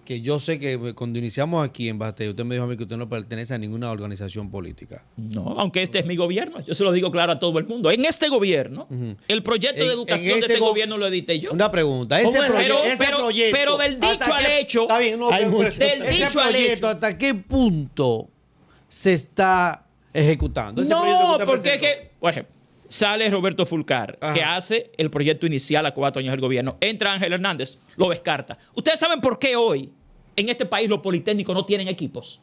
que yo sé que cuando iniciamos aquí en Bastey, usted me dijo a mí que usted no pertenece a ninguna organización política. No, aunque este es mi gobierno. Yo se lo digo claro a todo el mundo. En este gobierno, el proyecto de educación de este gobierno lo edité yo. Una pregunta. ¿Cómo es? Pero del dicho ¿hasta al qué- hecho, Está bien, no, hay pero- mucho. pero Del ese dicho al proyecto, hecho. ¿hasta qué punto se está ejecutando? Ese proyecto No, usted porque es presentó. que, por ejemplo, sale Roberto Fulcar, Ajá. que hace el proyecto inicial a 4 años del gobierno. Entra Ángel Hernández, lo descarta. ¿Ustedes saben por qué hoy en este país los politécnicos no tienen equipos?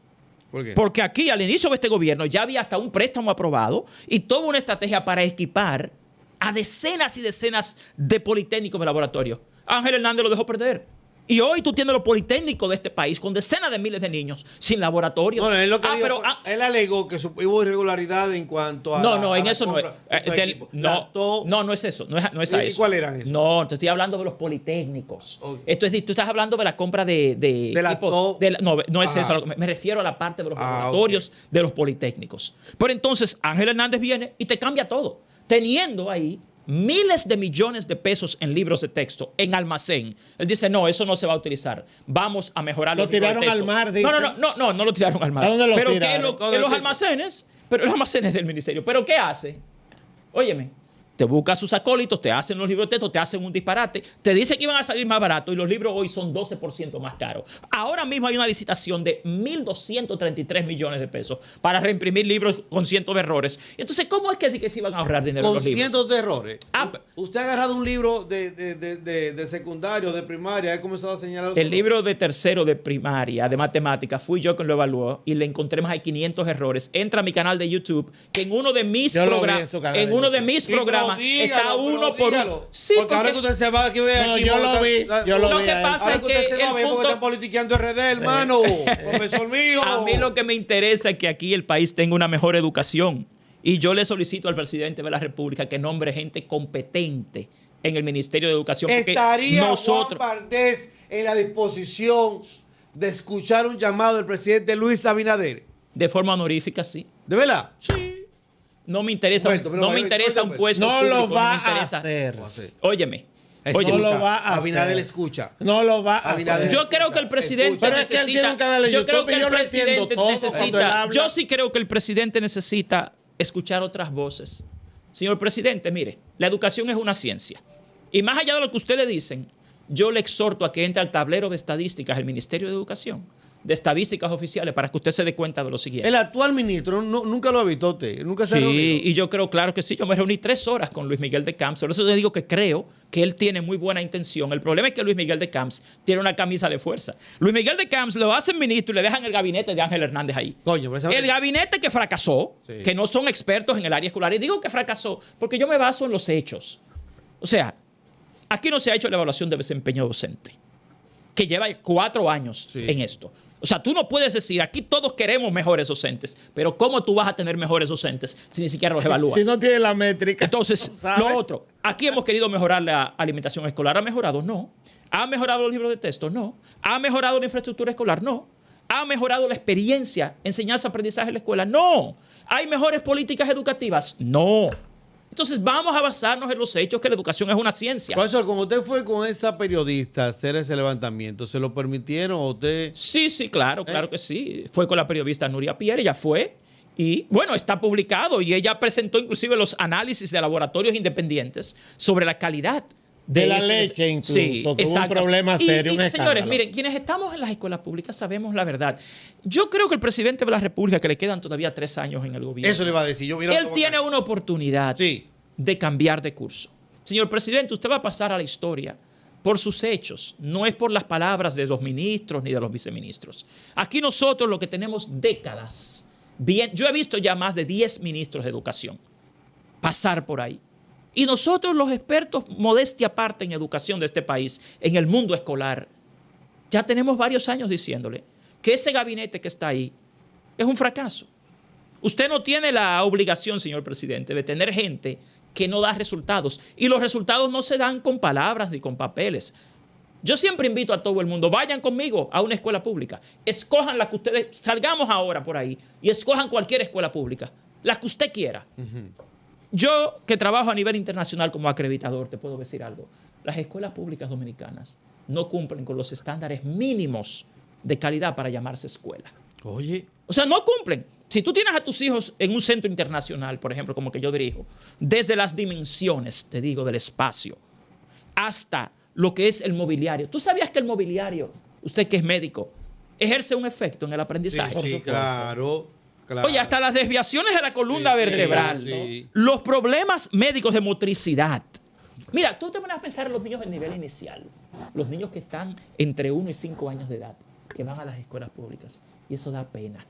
¿Por qué? Porque aquí, al inicio de este gobierno, ya había hasta un préstamo aprobado y toda una estrategia para equipar a decenas y decenas de politécnicos de laboratorio. Ángel Hernández lo dejó perder. Y hoy tú tienes los politécnicos de este país con decenas de miles de niños sin laboratorios. Bueno, él lo que dijo, él alegó que hubo irregularidades en cuanto a. No, en eso no es. No es eso. No es a ¿Y eso. cuáles eran esos? No, te estoy hablando de los politécnicos. Okay. Esto es decir, tú estás hablando de la compra de no es eso. Me refiero a la parte de los laboratorios de los politécnicos. Pero entonces Ángel Hernández viene y te cambia todo. Teniendo ahí miles de millones de pesos en libros de texto, en almacén. Él dice, no, eso no se va a utilizar. Vamos a mejorar los libros de texto. Lo tiraron al mar, dice. No lo tiraron al mar. ¿A dónde lo tiraron? En los almacenes, pero los almacenes del ministerio. ¿Pero qué hace? Óyeme, te busca a sus acólitos, te hacen los libros de texto, te hacen un disparate, te dice que iban a salir más baratos y los libros hoy son 12% más caros. Ahora mismo hay una licitación de 1.233 millones de pesos para reimprimir libros con cientos de errores. Entonces, ¿cómo es que se iban a ahorrar dinero en los libros? Con cientos de errores. Ah, Usted ha agarrado un libro de secundario, de primaria, ha comenzado a señalar. El libro de tercero de primaria de matemáticas fui yo quien lo evaluó y le encontré más de 500 errores. Entra a mi canal de YouTube, que en uno de mis programas está uno por uno. Sí, porque ahora que usted se va aquí ve No, aquí. yo lo vi. Lo que pasa Ahora es que usted se que va el porque punto... están politiqueando RD, hermano. Profesor mío. A mí lo que me interesa es que aquí el país tenga una mejor educación. Y yo le solicito al presidente de la República que nombre gente competente en el Ministerio de Educación. ¿Estaría nosotros... Juan Valdés en la disposición de escuchar un llamado del presidente Luis Abinader? De forma honorífica, sí. ¿De verdad? Sí. No me interesa, Humberto, me interesa un puesto no público. lo va no me interesa. a hacer. Óyeme. Escucha, No lo va a Abinader hacer. escucha. No lo va a Abinader hacer. Yo creo que el presidente Escucha. Pero es que él tiene un canal de yo creo YouTube que y yo el lo entiendo presidente todo cuando él necesita. habla. Yo sí creo que el presidente necesita escuchar otras voces. Señor presidente, mire, la educación es una ciencia. Y más allá de lo que usted le dicen, yo le exhorto a que entre al tablero de estadísticas del Ministerio de Educación, de estadísticas oficiales, para que usted se dé cuenta de lo siguiente. El actual ministro nunca lo ha visto usted. Nunca se ha Sí, reunido. y yo creo, claro que sí. Yo me reuní 3 horas con Luis Miguel de Camps. Por eso le digo que creo que él tiene muy buena intención. El problema es que Luis Miguel de Camps tiene una camisa de fuerza. Luis Miguel de Camps lo hacen ministro y le dejan el gabinete de Ángel Hernández ahí. Coño, pero El gabinete que fracasó, Sí. que no son expertos en el área escolar. Y digo que fracasó porque yo me baso en los hechos. O sea, aquí no se ha hecho la evaluación de desempeño docente, que lleva 4 años Sí. en esto. O sea, tú no puedes decir, aquí todos queremos mejores docentes, pero ¿cómo tú vas a tener mejores docentes si ni siquiera los evalúas? Si no tiene la métrica. Entonces, no sabes. lo otro, aquí hemos querido mejorar la alimentación escolar. ¿Ha mejorado? No. ¿Ha mejorado los libros de texto? No. ¿Ha mejorado la infraestructura escolar? No. ¿Ha mejorado la experiencia, enseñanza-aprendizaje en la escuela? No. ¿Hay mejores políticas educativas? No. Entonces, vamos a basarnos en los hechos, que la educación es una ciencia. Profesor, como usted fue con esa periodista a hacer ese levantamiento, ¿se lo permitieron o usted? Sí, claro que sí. Fue con la periodista Nuria Pierre, ella fue. Y bueno, está publicado y ella presentó inclusive los análisis de laboratorios independientes sobre la calidad De la leche incluso, que hubo un problema serio, un señores, escándalo. miren, quienes estamos en las escuelas públicas sabemos la verdad. Yo creo que el presidente de la República, que le quedan todavía 3 años en el gobierno, Eso le iba a decir. Yo, mira, él tiene una oportunidad Sí. de cambiar de curso. Señor presidente, usted va a pasar a la historia por sus hechos, no es por las palabras de los ministros ni de los viceministros. Aquí nosotros lo que tenemos décadas, yo he visto ya más de 10 ministros de educación pasar por ahí. Y nosotros los expertos, modestia aparte en educación de este país, en el mundo escolar, ya tenemos varios años diciéndole que ese gabinete que está ahí es un fracaso. Usted no tiene la obligación, señor presidente, de tener gente que no da resultados. Y los resultados no se dan con palabras ni con papeles. Yo siempre invito a todo el mundo, vayan conmigo a una escuela pública. Escojan la que ustedes, salgamos ahora por ahí y escojan cualquier escuela pública, la que usted quiera. Yo, que trabajo a nivel internacional como acreditador, te puedo decir algo. Las escuelas públicas dominicanas no cumplen con los estándares mínimos de calidad para llamarse escuela. Oye. O sea, no cumplen. Si tú tienes a tus hijos en un centro internacional, por ejemplo, como que yo dirijo, desde las dimensiones, te digo, del espacio, hasta lo que es el mobiliario. ¿Tú sabías que el mobiliario, usted que es médico, ejerce un efecto en el aprendizaje? Sí, claro. Oye, hasta las desviaciones de la columna vertebral, sí. ¿no? Los problemas médicos de motricidad. Mira, tú te pones a pensar en los niños del nivel inicial, los niños que están entre 1 y 5 años de edad, que van a las escuelas públicas, y eso da pena.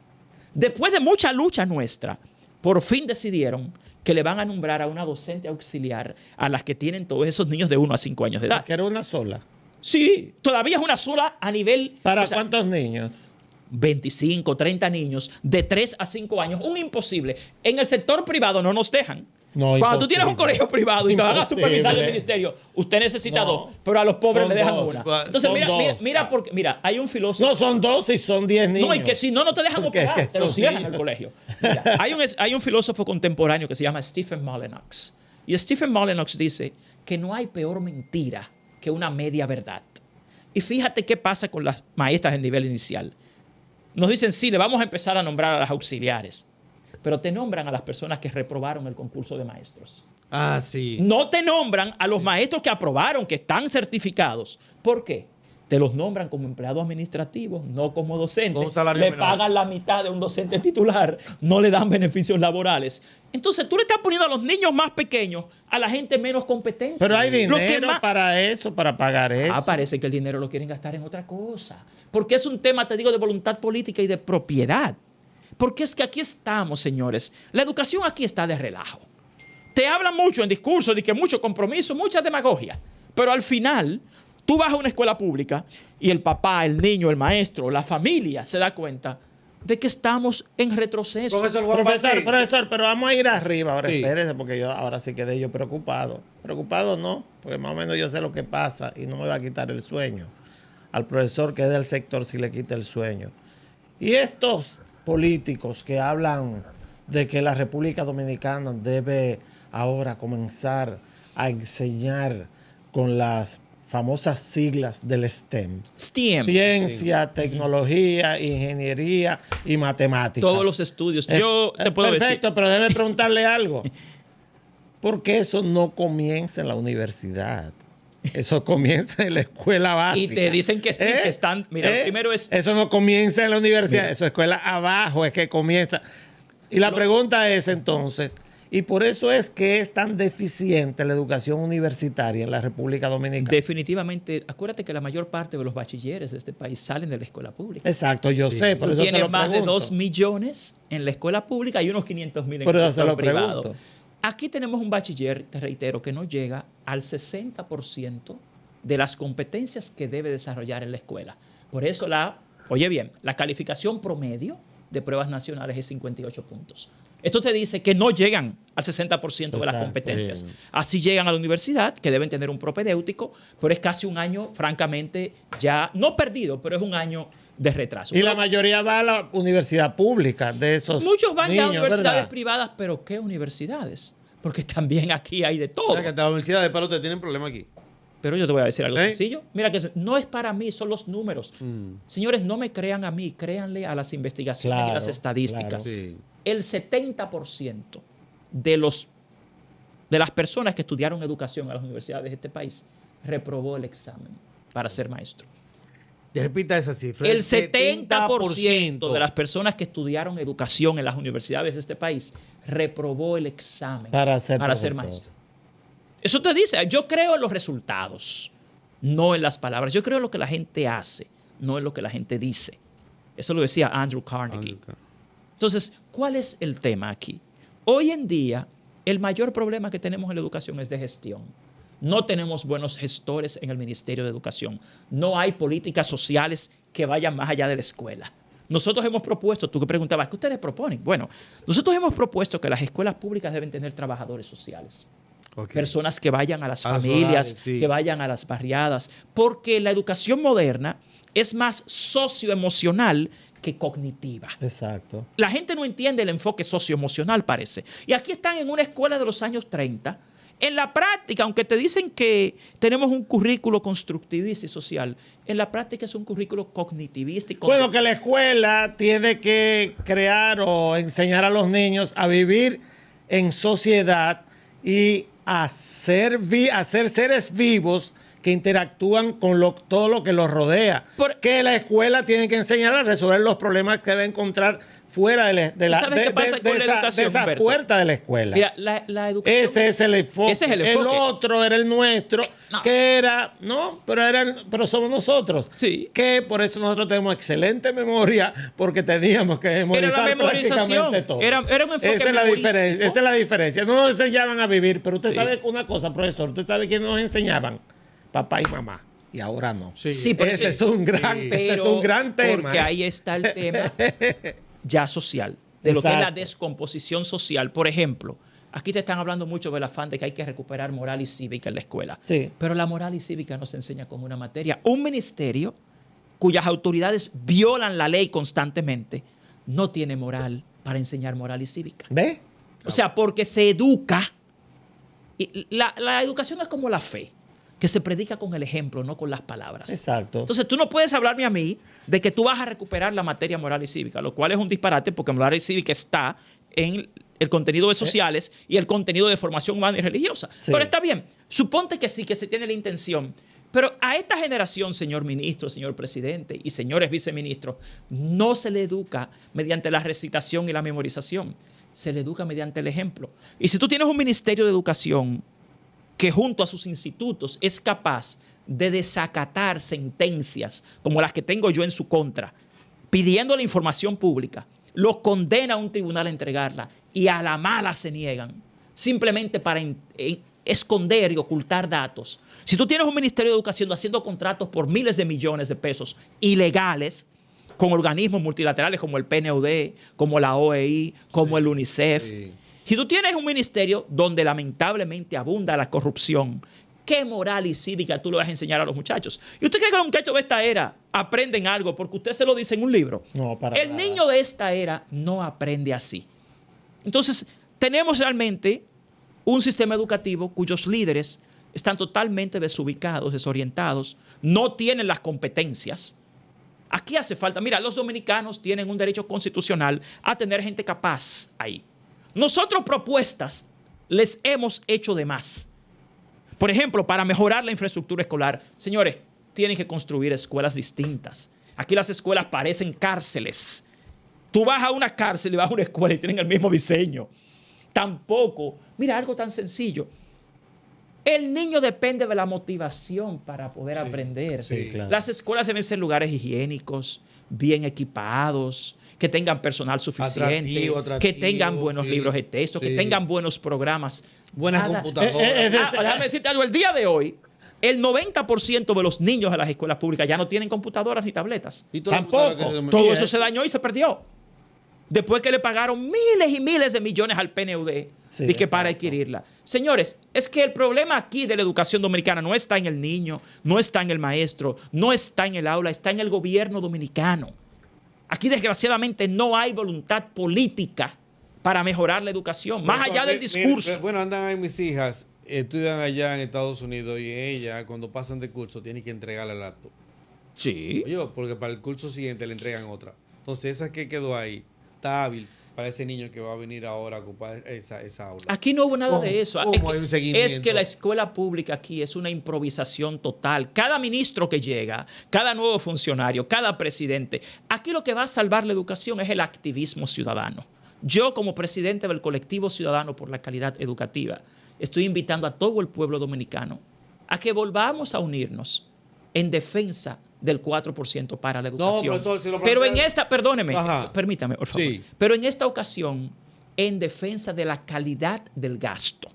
Después de mucha lucha nuestra, por fin decidieron que le van a nombrar a una docente auxiliar a las que tienen todos esos niños de 1 a 5 años de edad. Que era una sola. Sí, todavía es una sola a nivel... ¿Para o sea, cuántos niños? 25, 30 niños de 3 a 5 años. Un imposible. En el sector privado no nos dejan. No, Cuando tú tienes un imposible. colegio privado y te van a Imposible. supervisar el ministerio, usted necesita No. 2, pero a los pobres Son le dejan 2. una. Entonces, Son mira, 2. mira, hay un filósofo... No, son 2 y son 10 niños. No, y que si no, no te dejan Porque es operar, que te lo son cierran niños. el colegio. Mira, hay un filósofo contemporáneo que se llama Stephen Molyneux. Y Stephen Molyneux dice que no hay peor mentira que una media verdad. Y fíjate qué pasa con las maestras en nivel inicial. Nos dicen, sí, le vamos a empezar a nombrar a las auxiliares, pero te nombran a las personas que reprobaron el concurso de maestros. Ah, sí. No te nombran a los maestros que aprobaron, que están certificados. ¿Por qué? Te los nombran como empleados administrativos, no como docentes. Con un salario le menor. pagan la mitad de un docente titular, no le dan beneficios laborales. Entonces tú le estás poniendo a los niños más pequeños a la gente menos competente. Pero hay Lo que dinero más- para eso, para pagar eso. Parece que el dinero lo quieren gastar en otra cosa. Porque es un tema, te digo, de voluntad política y de propiedad. Porque es que aquí estamos, señores. La educación aquí está de relajo. Te hablan mucho en discursos de que mucho compromiso, mucha demagogia. Pero al final, tú vas a una escuela pública y el papá, el niño, el maestro, la familia se da cuenta de que estamos en retroceso. Profesor Juan Profesor, Martín. profesor, pero vamos a ir arriba ahora. Sí. Espérese, porque yo ahora sí quedé yo preocupado. Preocupado no, porque más o menos yo sé lo que pasa y no me va a quitar el sueño. Al profesor que es del sector sí le quita el sueño. Y estos políticos que hablan de que la República Dominicana debe ahora comenzar a enseñar con las famosas siglas del STEM. STEM. Ciencia, tecnología, ingeniería y matemáticas. Todos los estudios. Yo te puedo Perfecto, decir. pero déjeme preguntarle algo. ¿Por qué eso no comienza en la universidad? Eso comienza en la escuela básica. Y te dicen que sí, que están... Mira, lo primero es... Eso no comienza en la universidad, eso es escuela abajo, es que comienza. Y la pregunta es entonces, y por eso es que es tan deficiente la educación universitaria en la República Dominicana. Definitivamente, acuérdate que la mayor parte de los bachilleres de este país salen de la escuela pública. Exacto, yo sé, por Tú eso se tienes lo más de pregunto. 2 millones en la escuela pública y unos 500,000 en Por el eso se sector lo privado. pregunto. Aquí tenemos un bachiller, te reitero, que no llega al 60% de las competencias que debe desarrollar en la escuela. Por eso oye bien, la calificación promedio de pruebas nacionales es 58 puntos. Esto te dice que no llegan al 60% de las Exacto, competencias. bien. Así llegan a la universidad, que deben tener un propedéutico, pero es casi un año, francamente, ya no perdido, pero es un año de retraso. Y la Pero mayoría va a la universidad pública de esos muchos van ya a niños, universidades ¿verdad? privadas, pero ¿qué universidades? Porque también aquí hay de todo. O sea, que hasta la Universidad de Palo te tienen problema aquí. Pero yo te voy a decir algo ¿Eh? sencillo. Mira que no es para mí, son los números. Señores, no me crean a mí, créanle a las investigaciones y Claro, las estadísticas. claro. Sí. El 70% de las personas que estudiaron educación a las universidades de este país reprobó el examen para ser maestro. Repita esa cifra. El 70% de las personas que estudiaron educación en las universidades de este país reprobó el examen Para ser ser profesor. maestro. Eso te dice, yo creo en los resultados, no en las palabras. Yo creo en lo que la gente hace, no en lo que la gente dice. Eso lo decía Andrew Carnegie. Entonces, ¿cuál es el tema aquí? Hoy en día, el mayor problema que tenemos en la educación es de gestión. No tenemos buenos gestores en el Ministerio de Educación. No hay políticas sociales que vayan más allá de la escuela. Nosotros hemos propuesto, tú que preguntabas, ¿qué ustedes proponen? Bueno, nosotros hemos propuesto que las escuelas públicas deben tener trabajadores sociales. Ok. Personas que vayan a las A los familias, hogares, sí. que vayan a las barriadas, porque la educación moderna es más socioemocional que cognitiva. Exacto. La gente no entiende el enfoque socioemocional, parece. Y aquí están en una escuela de los años 30. En la práctica, aunque te dicen que tenemos un currículo constructivista y social, en la práctica es un currículo cognitivista y Bueno, que la escuela tiene que crear o enseñar a los niños a vivir en sociedad y a ser seres vivos que interactúan con todo lo que los rodea. Que la escuela tiene que enseñar a resolver los problemas que debe encontrar fuera de esa puerta de la escuela. Mira, la educación... Ese es el enfoque. Ese es el enfoque. El otro era el nuestro, que era... No, pero somos nosotros. Sí. Que por eso nosotros tenemos excelente memoria, porque teníamos que memorizar prácticamente todo. Era un enfoque esa es la diferencia. No nos enseñaban a vivir, pero usted sabe una cosa, profesor. Usted sabe quién nos enseñaban. Papá y mamá. Y ahora no. Sí, ese es un gran tema. Porque ahí está el tema ya social, de lo que es la descomposición social. Por ejemplo, aquí te están hablando mucho del afán de que hay que recuperar moral y cívica en la escuela. Sí. Pero la moral y cívica no se enseña como una materia. Un ministerio cuyas autoridades violan la ley constantemente no tiene moral para enseñar moral y cívica. ¿Ve? O sea, porque se educa. Y la educación es como la fe, que se predica con el ejemplo, no con las palabras. Exacto. Entonces, tú no puedes hablarme a mí de que tú vas a recuperar la materia moral y cívica, lo cual es un disparate porque moral y cívica está en el contenido de sociales y el contenido de formación humana y religiosa. Sí. Pero está bien. Suponte que sí, que se tiene la intención. Pero a esta generación, señor ministro, señor presidente y señores viceministros, no se le educa mediante la recitación y la memorización. Se le educa mediante el ejemplo. Y si tú tienes un ministerio de educación que junto a sus institutos es capaz de desacatar sentencias como las que tengo yo en su contra, pidiendo la información pública, los condena a un tribunal a entregarla y a la mala se niegan, simplemente para esconder y ocultar datos. Si tú tienes un Ministerio de Educación haciendo contratos por miles de millones de pesos ilegales con organismos multilaterales como el PNUD, como la OEI, como el UNICEF, si tú tienes un ministerio donde lamentablemente abunda la corrupción, ¿qué moral y cívica tú le vas a enseñar a los muchachos? ¿Y usted cree que los muchachos de esta era aprenden algo porque usted se lo dice en un libro? No, para nada. El niño de esta era no aprende así. Entonces, tenemos realmente un sistema educativo cuyos líderes están totalmente desubicados, desorientados, no tienen las competencias. Aquí hace falta, mira, los dominicanos tienen un derecho constitucional a tener gente capaz ahí. Nosotros propuestas les hemos hecho de más. Por ejemplo, para mejorar la infraestructura escolar. Señores, tienen que construir escuelas distintas. Aquí las escuelas parecen cárceles. Tú vas a una cárcel y vas a una escuela y tienen el mismo diseño. Tampoco. Mira, algo tan sencillo. El niño depende de la motivación para poder aprender. Sí, claro. Las escuelas deben ser lugares higiénicos, bien equipados, que tengan personal suficiente, atractivo, que tengan buenos libros de texto, que tengan buenos programas. Buenas computadoras. Déjame decirte algo. El día de hoy, el 90% de los niños de las escuelas públicas ya no tienen computadoras ni tabletas. ¿Y tampoco. Todo eso se dañó y se perdió. Después que le pagaron miles y miles de millones al PNUD para adquirirla. Señores, es que el problema aquí de la educación dominicana no está en el niño, no está en el maestro, no está en el aula, está en el gobierno dominicano. Aquí, desgraciadamente, no hay voluntad política para mejorar la educación, más allá del discurso. Bueno, andan ahí mis hijas, estudian allá en Estados Unidos y ellas, cuando pasan de curso, tienen que entregarle el laptop. Sí. Oye, porque para el curso siguiente le entregan otra. Entonces, esa que quedó ahí está hábil para ese niño que va a venir ahora a ocupar esa aula. Aquí no hubo nada de eso. ¿Cómo hay un seguimiento? Es que la escuela pública aquí es una improvisación total. Cada ministro que llega, cada nuevo funcionario, cada presidente, aquí lo que va a salvar la educación es el activismo ciudadano. Yo, como presidente del Colectivo Ciudadano por la Calidad Educativa, estoy invitando a todo el pueblo dominicano a que volvamos a unirnos en defensa del 4% para la educación. No, profesor, si lo pero en esta, perdóneme, permítame, por favor. Sí. Pero en esta ocasión, en defensa de la calidad del gasto.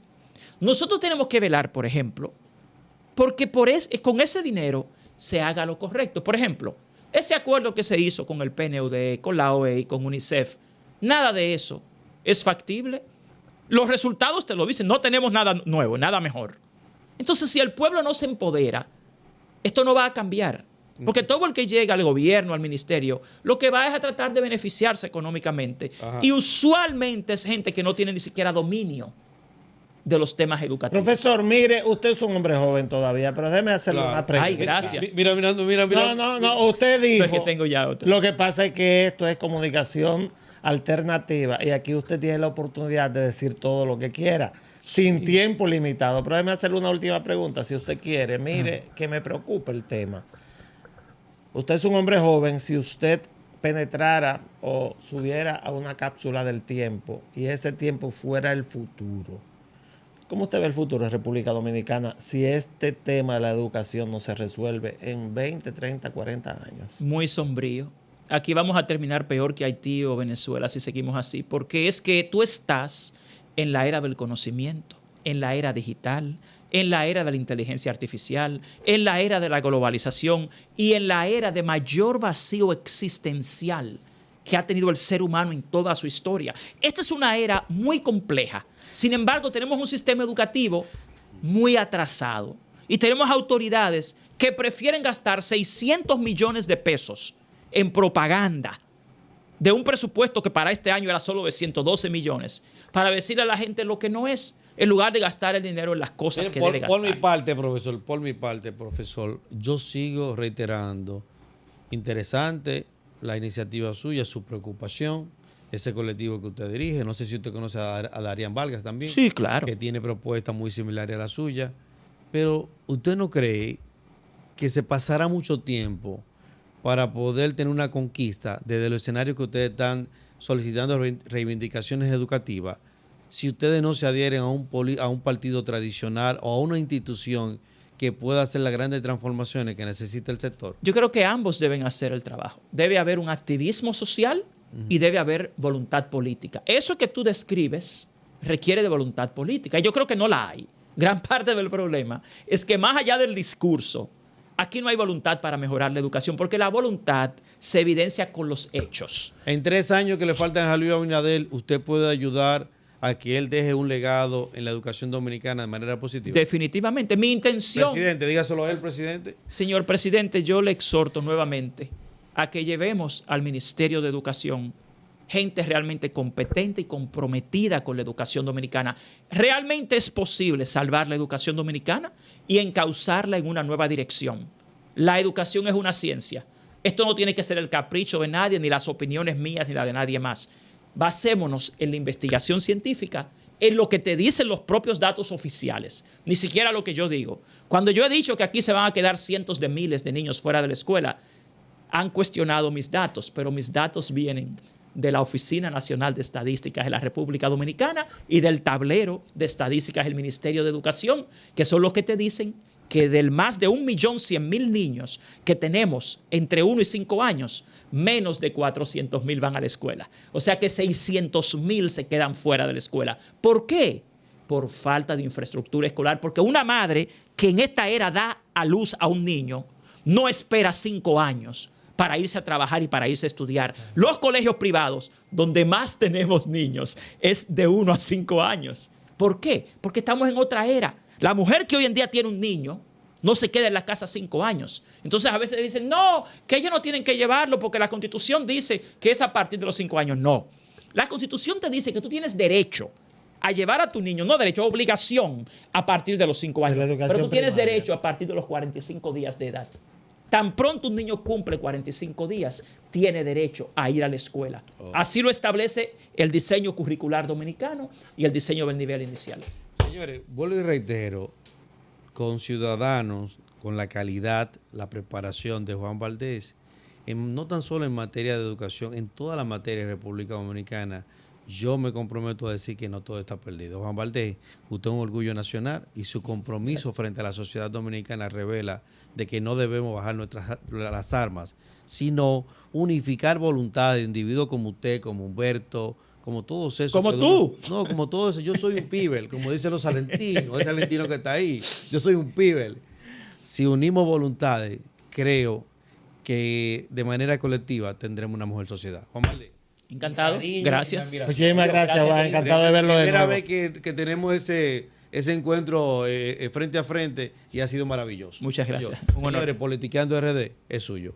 Nosotros tenemos que velar, por ejemplo, porque con ese dinero se haga lo correcto. Por ejemplo, ese acuerdo que se hizo con el PNUD, con la OEI, con UNICEF, nada de eso es factible. Los resultados te lo dicen, no tenemos nada nuevo, nada mejor. Entonces, si el pueblo no se empodera, esto no va a cambiar. Porque todo el que llega al gobierno, al ministerio, lo que va es a tratar de beneficiarse económicamente. Ajá. Y usualmente es gente que no tiene ni siquiera dominio de los temas educativos. Profesor, mire, usted es un hombre joven todavía, pero déjeme hacerle una pregunta. Ay, gracias. Mira. No, usted dijo. Es que tengo ya otra. Lo que pasa es que esto es comunicación alternativa y aquí usted tiene la oportunidad de decir todo lo que quiera. sin tiempo limitado. Pero déjeme hacerle una última pregunta, si usted quiere. Mire, que me preocupa el tema. Usted es un hombre joven, si usted penetrara o subiera a una cápsula del tiempo y ese tiempo fuera el futuro, ¿cómo usted ve el futuro de República Dominicana si este tema de la educación no se resuelve en 20, 30, 40 años? Muy sombrío. Aquí vamos a terminar peor que Haití o Venezuela si seguimos así, porque es que tú estás en la era del conocimiento, en la era digital, en la era de la inteligencia artificial, en la era de la globalización y en la era de mayor vacío existencial que ha tenido el ser humano en toda su historia. Esta es una era muy compleja. Sin embargo, tenemos un sistema educativo muy atrasado y tenemos autoridades que prefieren gastar 600 millones de pesos en propaganda de un presupuesto que para este año era solo de 112 millones para decirle a la gente lo que no es, en lugar de gastar el dinero en las cosas que debe gastar. Por mi parte, profesor, yo sigo reiterando, interesante la iniciativa suya, su preocupación, ese colectivo que usted dirige. No sé si usted conoce a Darían Vargas también. Sí, claro. Que tiene propuestas muy similares a la suya. Pero ¿usted no cree que se pasará mucho tiempo para poder tener una conquista desde los escenarios que ustedes están solicitando reivindicaciones educativas, si ustedes no se adhieren a un partido tradicional o a una institución que pueda hacer las grandes transformaciones que necesita el sector? Yo creo que ambos deben hacer el trabajo. Debe haber un activismo social y debe haber voluntad política. Eso que tú describes requiere de voluntad política y yo creo que no la hay. Gran parte del problema es que más allá del discurso, aquí no hay voluntad para mejorar la educación, porque la voluntad se evidencia con los hechos. En 3 años que le faltan a Luis Abinader, ¿usted puede ayudar a que él deje un legado en la educación dominicana de manera positiva? Definitivamente. Mi intención... Presidente, dígaselo a él, presidente. Señor presidente, yo le exhorto nuevamente a que llevemos al Ministerio de Educación gente realmente competente y comprometida con la educación dominicana. Realmente es posible salvar la educación dominicana y encauzarla en una nueva dirección. La educación es una ciencia. Esto no tiene que ser el capricho de nadie, ni las opiniones mías, ni la de nadie más. Basémonos en la investigación científica, en lo que te dicen los propios datos oficiales, ni siquiera lo que yo digo. Cuando yo he dicho que aquí se van a quedar cientos de miles de niños fuera de la escuela, han cuestionado mis datos, pero mis datos vienen de la Oficina Nacional de Estadísticas de la República Dominicana y del tablero de estadísticas del Ministerio de Educación, que son los que te dicen que del más de 1.100.000 niños que tenemos entre 1 y 5 años, menos de 400.000 van a la escuela. O sea que 600.000 se quedan fuera de la escuela. ¿Por qué? Por falta de infraestructura escolar, porque una madre que en esta era da a luz a un niño no espera 5 años para irse a trabajar y para irse a estudiar. Los colegios privados, donde más tenemos niños, es de 1 a 5 años. ¿Por qué? Porque estamos en otra era. La mujer que hoy en día tiene un niño no se queda en la casa 5 años. Entonces a veces dicen, no, que ellos no tienen que llevarlo porque la Constitución dice que es a partir de los 5 años. No. La Constitución te dice que tú tienes derecho a llevar a tu niño, no derecho, obligación a partir de los 5 años. Pero tú tienes derecho a partir de los 45 días de edad. Tan pronto un niño cumple 45 días, tiene derecho a ir a la escuela. Así lo establece el diseño curricular dominicano y el diseño del nivel inicial. Señores, vuelvo y reitero, con ciudadanos, con la calidad, la preparación de Juan Valdés, no tan solo en materia de educación, en toda la materia de República Dominicana, yo me comprometo a decir que no todo está perdido. Juan Valdés, usted es un orgullo nacional y su compromiso frente a la sociedad dominicana revela de que no debemos bajar las armas, sino unificar voluntad de individuos como usted, como Humberto, como todos esos. Como tú. No, como todos esos. Yo soy un pibel, como dicen los salentinos, el salentino que está ahí. Yo soy un pibel. Si unimos voluntades, creo que de manera colectiva tendremos una mejor sociedad. Juan Valdés. Encantado. Gracias. Muchísimas gracias, Juan. Encantado de verlo de nuevo. Primera vez que tenemos ese encuentro frente a frente y ha sido maravilloso. Muchas gracias. Un honor. Señores, Politiqueando RD es suyo.